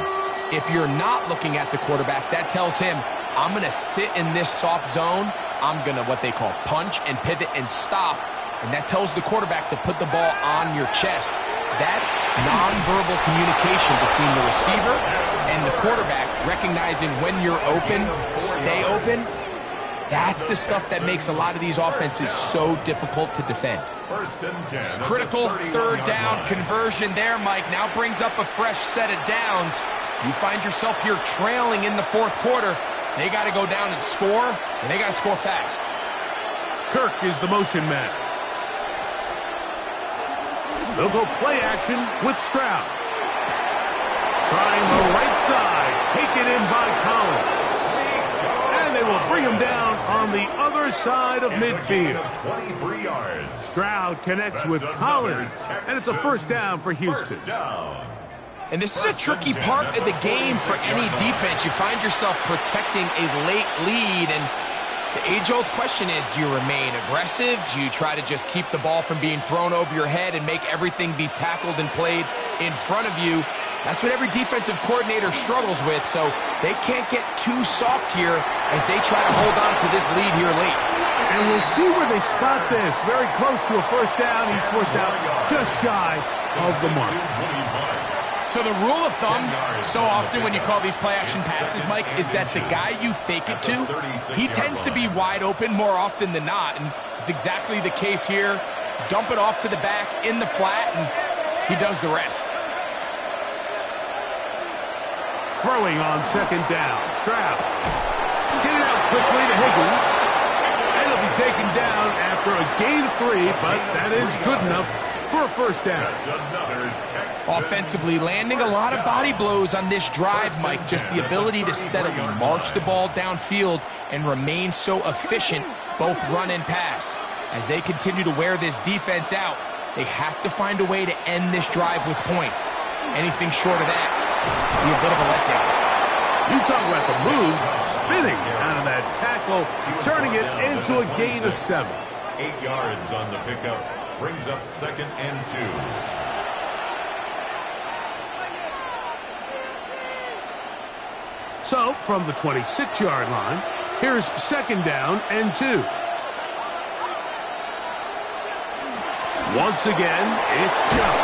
If you're not looking at the quarterback, that tells him, I'm going to sit in this soft zone. I'm going to what they call punch and pivot and stop. And that tells the quarterback to put the ball on your chest. That nonverbal communication between the receiver and the quarterback, recognizing when you're open, stay open, that's the stuff that makes a lot of these offenses so difficult to defend. 1st and 10. Critical 3rd down conversion there, Mike. Now brings up a fresh set of downs. You find yourself here trailing in the 4th quarter. They got to go down and score, and they got to score fast. Kirk is the motion man. They'll go play action with Stroud. Trying the right side. Taken in by Collins. And they will bring him down on the other side of midfield. 23 yards. Stroud connects with Collins. And it's a 1st down for Houston. And this is a tricky part of the game for any defense. You find yourself protecting a late lead, and the age-old question is, do you remain aggressive? Do you try to just keep the ball from being thrown over your head and make everything be tackled and played in front of you? That's what every defensive coordinator struggles with, so they can't get too soft here as they try to hold on to this lead here late. And we'll see where they spot this. Very close to a 1st down. He's forced out just shy of the mark. So the rule of thumb, so often when you call these play-action passes, Mike, is that the guy you fake it to, he tends to be wide open more often than not, and it's exactly the case here. Dump it off to the back in the flat, and he does the rest. Throwing on 2nd down, Stroud. Get it out quickly to Higgins. And he'll be taken down after a gain of 3, but that is good enough for a 1st down. Offensively, landing a lot of body blows on this drive, Mike. Just the ability to steadily march the ball downfield and remain so efficient, both run and pass. As they continue to wear this defense out, they have to find a way to end this drive with points. Anything short of that would be a bit of a letdown. You talk about the moves, spinning out of that tackle, turning it into a gain of 7. 8 yards on the pickup. Brings up 2nd and 2. So, from the 26-yard line, here's 2nd down and 2. Once again, it's Joe.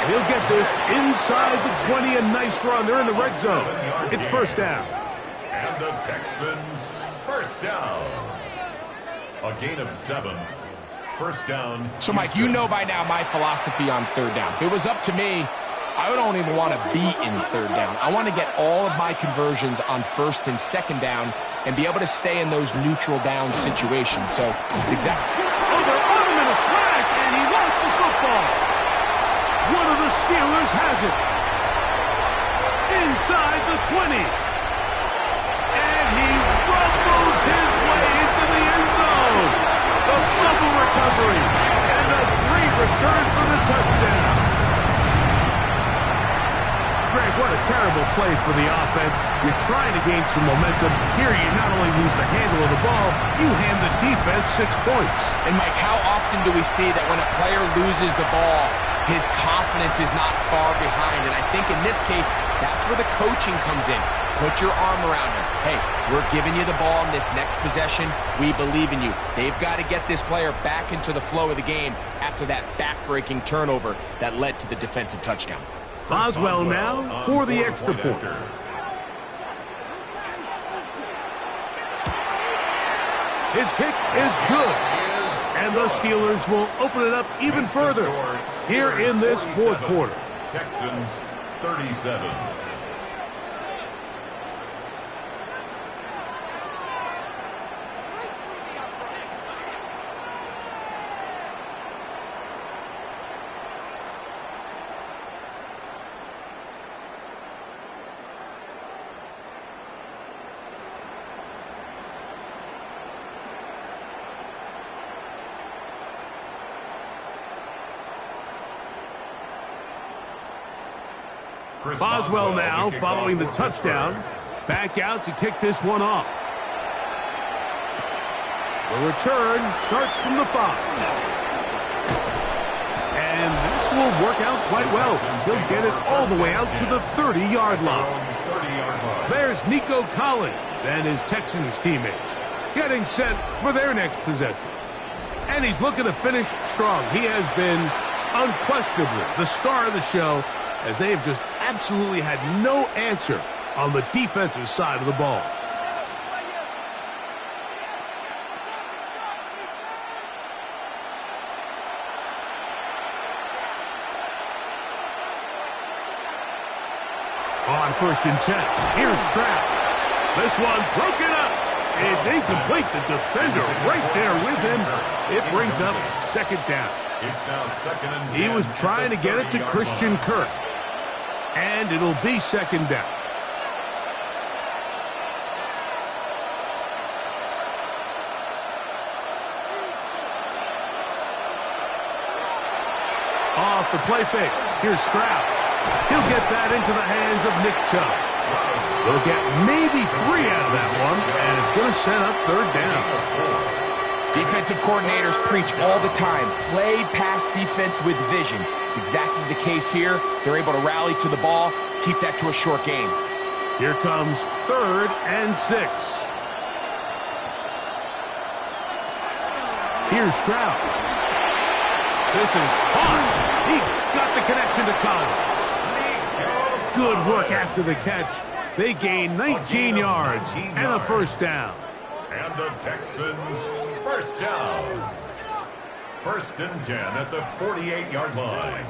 He'll get this inside the 20, a nice run. They're in the red zone. It's first down. And the Texans, first down. A gain of 7. First down. So, Mike, you know by now my philosophy on third down. If it was up to me, I don't even want to be in third down. I want to get all of my conversions on first and second down and be able to stay in those neutral down situations. So, it's exactly. Oh, they're on him in a flash, and he lost the football. One of the Steelers has it. Inside the 20. And he rumbles his way into the end zone. The fumble recovery. And a great return for the touchdown. Greg, what a terrible play for the offense. You're trying to gain some momentum. Here you not only lose the handle of the ball, you hand the defense 6 points. And, Mike, how often do we see that when a player loses the ball, his confidence is not far behind? And I think in this case, that's where the coaching comes in. Put your arm around him. Hey, we're giving you the ball in this next possession. We believe in you. They've got to get this player back into the flow of the game after that back-breaking turnover that led to the defensive touchdown. Boswell now for the extra point. His kick is good. And the Steelers will open it up even further here in this fourth quarter. Texans 37. Boswell now following the touchdown. Back out to kick this one off. The return starts from the 5. And this will work out quite well. He'll get it all the way out to the 30-yard line. There's Nico Collins and his Texans teammates getting set for their next possession. And he's looking to finish strong. He has been unquestionably the star of the show, as they have just absolutely had no answer on the defensive side of the ball. On first and 10, here's Stroud. This one broken up. It's incomplete. The defender right there with him. It brings up second down. It's now second and 10. He was trying to get it to Christian Kirk. And it'll be second down. Off the play fake. Here's Stroud. He'll get that into the hands of Nick Chubb. They'll get maybe 3 out of that one, and it's going to set up third down. Defensive coordinators preach all the time, play pass defense with vision. It's exactly the case here. They're able to rally to the ball, keep that to a short game. Here comes third and 6. Here's Stroud. This is hard. He got the connection to Collins. Good work after the catch. They gain 19 yards and a first down. And the Texans, first down. First and 10 at the 48-yard line.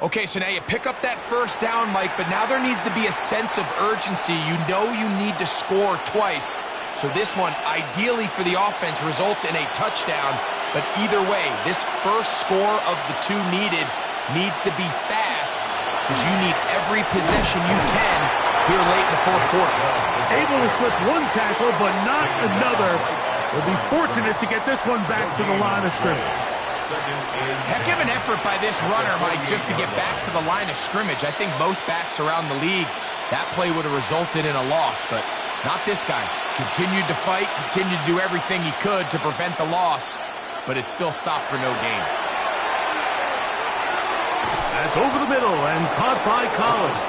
Okay, so now you pick up that first down, Mike, but now there needs to be a sense of urgency. You know you need to score twice. So this one, ideally for the offense, results in a touchdown. But either way, this first score of the 2 needs to be fast, because you need every possession you can here late in the fourth quarter. Able to slip one tackle, but not another. Will be fortunate to get this one back to the line of scrimmage. Heck of an effort by this runner, Mike, just to get back to the line of scrimmage. I think most backs around the league, that play would have resulted in a loss, but not this guy. Continued to fight, continued to do everything he could to prevent the loss, but it still stopped for no gain. That's over the middle and caught by Collins.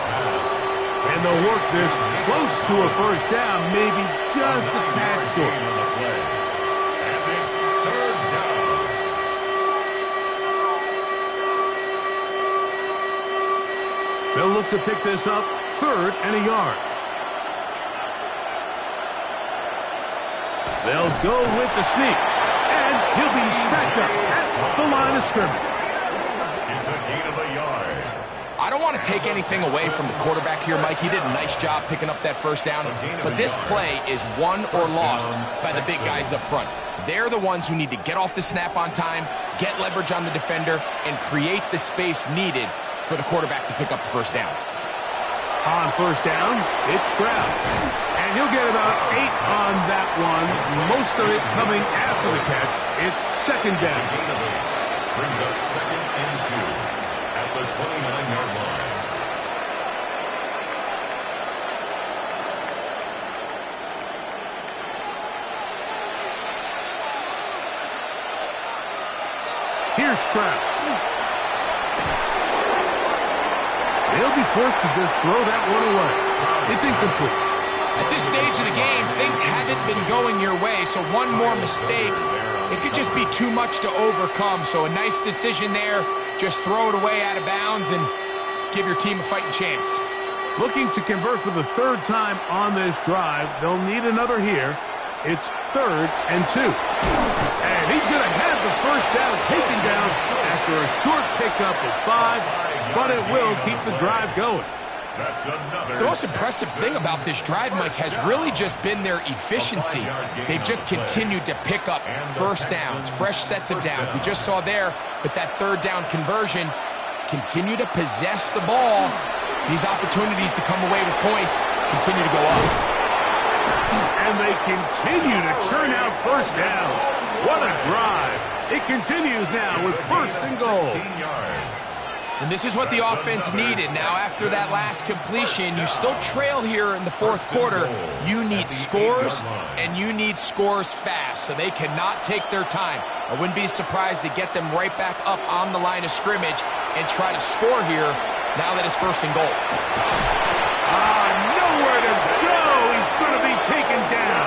And they'll work this close to a first down, maybe just a tad short. They'll look to pick this up, 3rd and a yard. They'll go with the sneak, and he'll be stacked up at the line of scrimmage. It's a gain of a yard. I don't want to take anything away from the quarterback here, Mike. He did a nice job picking up that first down, but this play is won or lost by the big guys up front. They're the ones who need to get off the snap on time, get leverage on the defender, and create the space needed for the quarterback to pick up the first down. On first down, it's Stroud. And he'll get about 8 on that one, most of it coming after the catch. It's 2nd down. Brings up 2nd and 2 at the 29-yard line. Here's Stroud. They'll be forced to just throw that one away. It's incomplete. At this stage of the game, things haven't been going your way, so one more mistake, it could just be too much to overcome. So a nice decision there. Just throw it away out of bounds and give your team a fighting chance. Looking to convert for the 3rd time on this drive. They'll need another here. It's 3rd and 2. And he's going to have the first down taken down after a short pickup of 5, but it will keep the drive going. That's another. The most impressive thing about this drive, Mike, has really just been their efficiency. They've just continued to pick up first downs, fresh sets of downs. We just saw there with that 3rd down conversion, continue to possess the ball. These opportunities to come away with points continue to go up. And they continue to churn out first downs. What a drive. It continues now with 1st and goal. 16 yards. And this is what the offense needed. Now, after that last completion, you still trail here in the 4th quarter. You need scores, and you need scores fast, so they cannot take their time. I wouldn't be surprised to get them right back up on the line of scrimmage and try to score here now that it's 1st and goal. Nowhere to go. He's going to be taken down.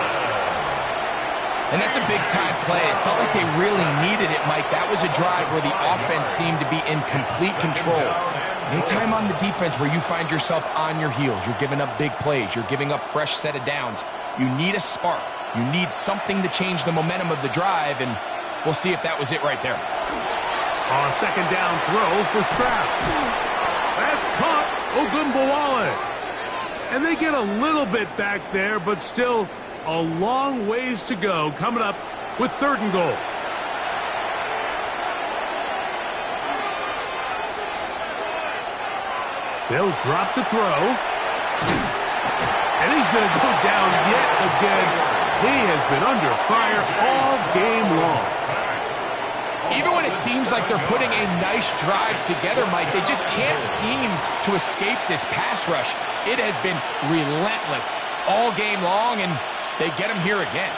And that's a big-time play. It felt like they really needed it, Mike. That was a drive where the offense seemed to be in complete control. Anytime on the defense where you find yourself on your heels, you're giving up big plays, you're giving up fresh set of downs, you need a spark. You need something to change the momentum of the drive, and we'll see if that was it right there. A 2nd down throw for Stroud. That's caught Ogunbowale. And they get a little bit back there, but still a long ways to go coming up with 3rd and goal. They'll drop to throw. And he's going to go down yet again. He has been under fire all game long. Even when it seems like they're putting a nice drive together, Mike, they just can't seem to escape this pass rush. It has been relentless all game long, and they get him here again.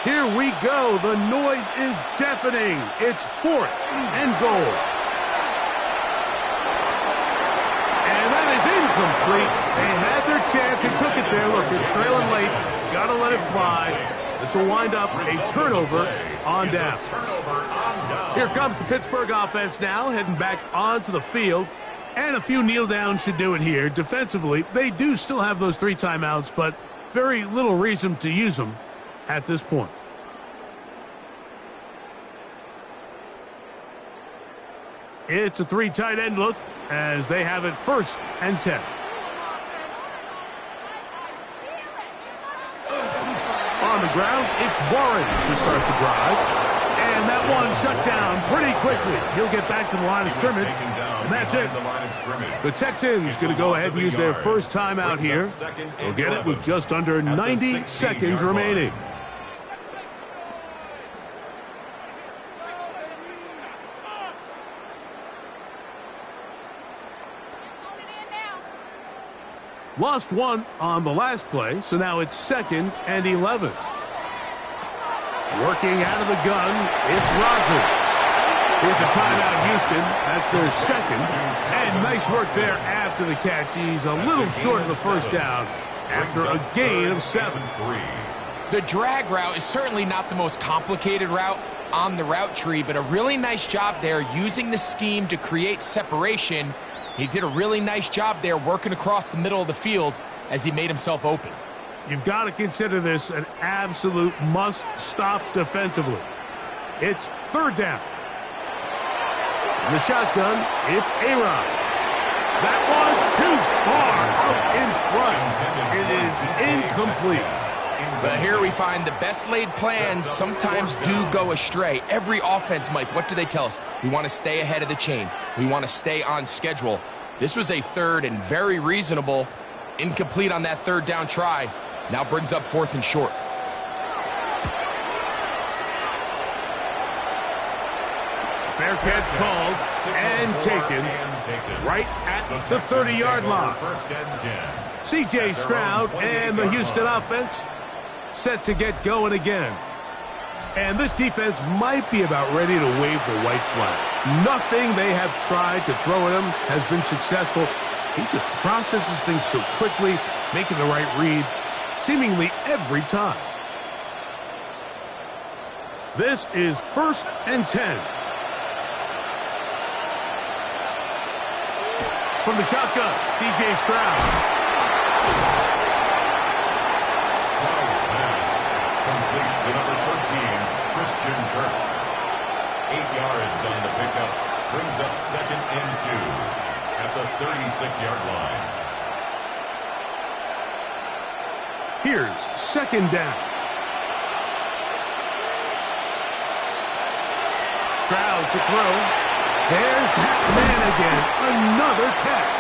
Here we go. The noise is deafening. It's 4th and goal. And that is incomplete. They had their chance. They took it there. Look, they're trailing late. Got to let it fly. This will wind up a turnover on down. Here comes the Pittsburgh offense now, heading back onto the field. And a few kneel downs should do it here. Defensively, they do still have those 3 timeouts, but very little reason to use them at this point. It's a 3 tight end look as they have it 1st and 10. On the ground, it's Warren to start the drive. And that one shut down pretty quickly. He'll get back to the line of scrimmage, and that's it. The Texans going to go ahead and use their 1st timeout here. They'll get it with just under 90 seconds remaining. Lost 1 on the last play, so now it's 2nd and 11. Working out of the gun, it's Rodgers. Here's a timeout, Houston. That's their 2nd. And nice work there after the catch. He's a little short of the first down after a gain of 7. The drag route is certainly not the most complicated route on the route tree, but a really nice job there using the scheme to create separation He did a really nice job there working across the middle of the field as he made himself open. You've got to consider this an absolute must-stop defensively. It's third down. In the shotgun, it's A-Rod. That one too far up in front. It is incomplete. But here we find the best laid plans sometimes do go astray. Every offense, Mike, what do they tell us? We want to stay ahead of the chains. We want to stay on schedule. This was a third and very reasonable. Incomplete on that third down try. Now brings up fourth and short. Fair catch called and taken right at the 30-yard line. C.J. Stroud and the Houston offense set to get going again. And this defense might be about ready to wave the white flag. Nothing they have tried to throw at him has been successful. He just processes things so quickly, making the right read seemingly every time. This is 1st and 10. From the shotgun, C.J. Stroud. Stroud's pass complete to number 13, Christian Kirk. 8 yards on the pickup. Brings up 2nd and 2 at the 36-yard line. Here's 2nd down. Stroud to throw. There's that man again. Another catch.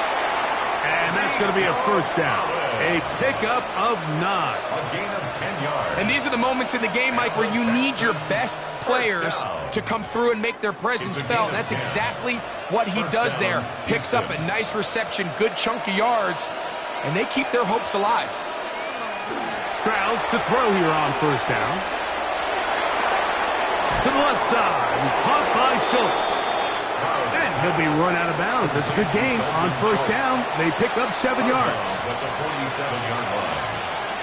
And that's going to be a 1st down. A pickup of 9. A gain of 10 yards. And these are the moments in the game, Mike, where you need your best players to come through and make their presence felt. That's exactly what he does there. Picks up a nice reception, good chunk of yards, and they keep their hopes alive. Stroud to throw here on 1st down. To the left side, caught by Schultz. And he'll be run out of bounds. It's a good game on 1st down. They pick up 7 yards. At the 47-yard line.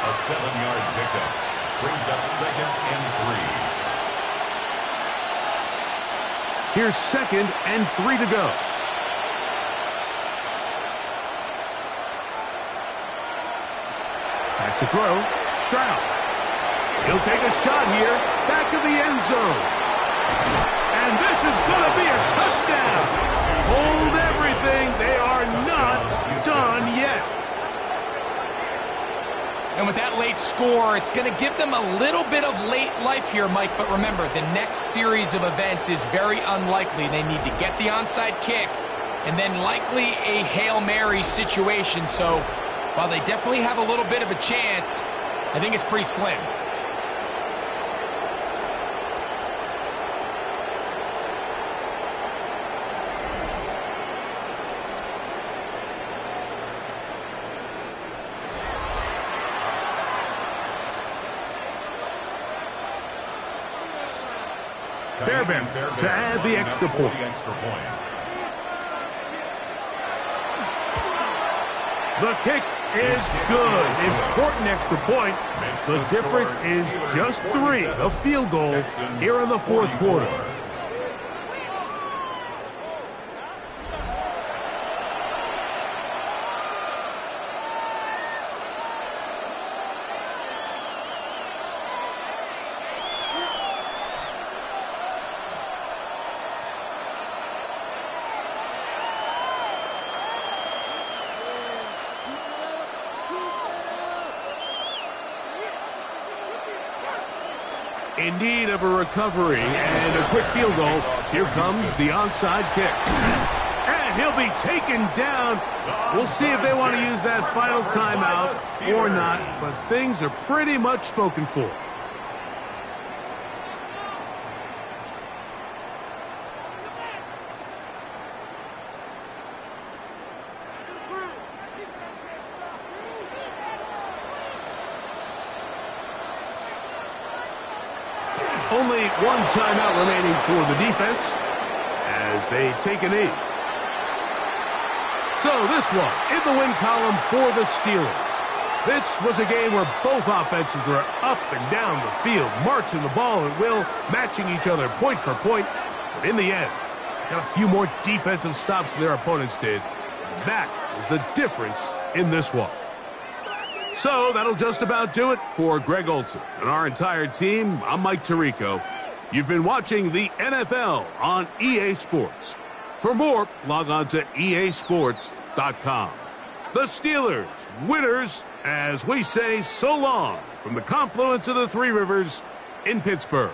A 7-yard pickup. Brings up 2nd and 3. Here's 2nd and 3 to go. Back to throw. Stroud. He'll take a shot here. Back to the end zone. And this is going to be a touchdown. Hold everything. They are not done yet. And with that late score, it's going to give them a little bit of late life here, Mike. But remember, the next series of events is very unlikely. They need to get the onside kick and then likely a Hail Mary situation. So while they definitely have a little bit of a chance, I think it's pretty slim. Fairbairn to add the extra point. The kick is good. Important extra point. The difference is just 3. A field goal here in the 4th quarter. In need of a recovery and a quick field goal. Here comes the onside kick. And he'll be taken down. We'll see if they want to use that final timeout or not, but things are pretty much spoken for. Only one timeout remaining for the defense as they take a knee. So this one in the win column for the Steelers. This was a game where both offenses were up and down the field, marching the ball at will, matching each other point for point. But in the end, got a few more defensive stops than their opponents did. That is the difference in this one. So that'll just about do it for Greg Olson and our entire team. I'm Mike Tirico. You've been watching the NFL on EA Sports. For more, log on to easports.com. The Steelers, winners, as we say so long from the confluence of the Three Rivers in Pittsburgh.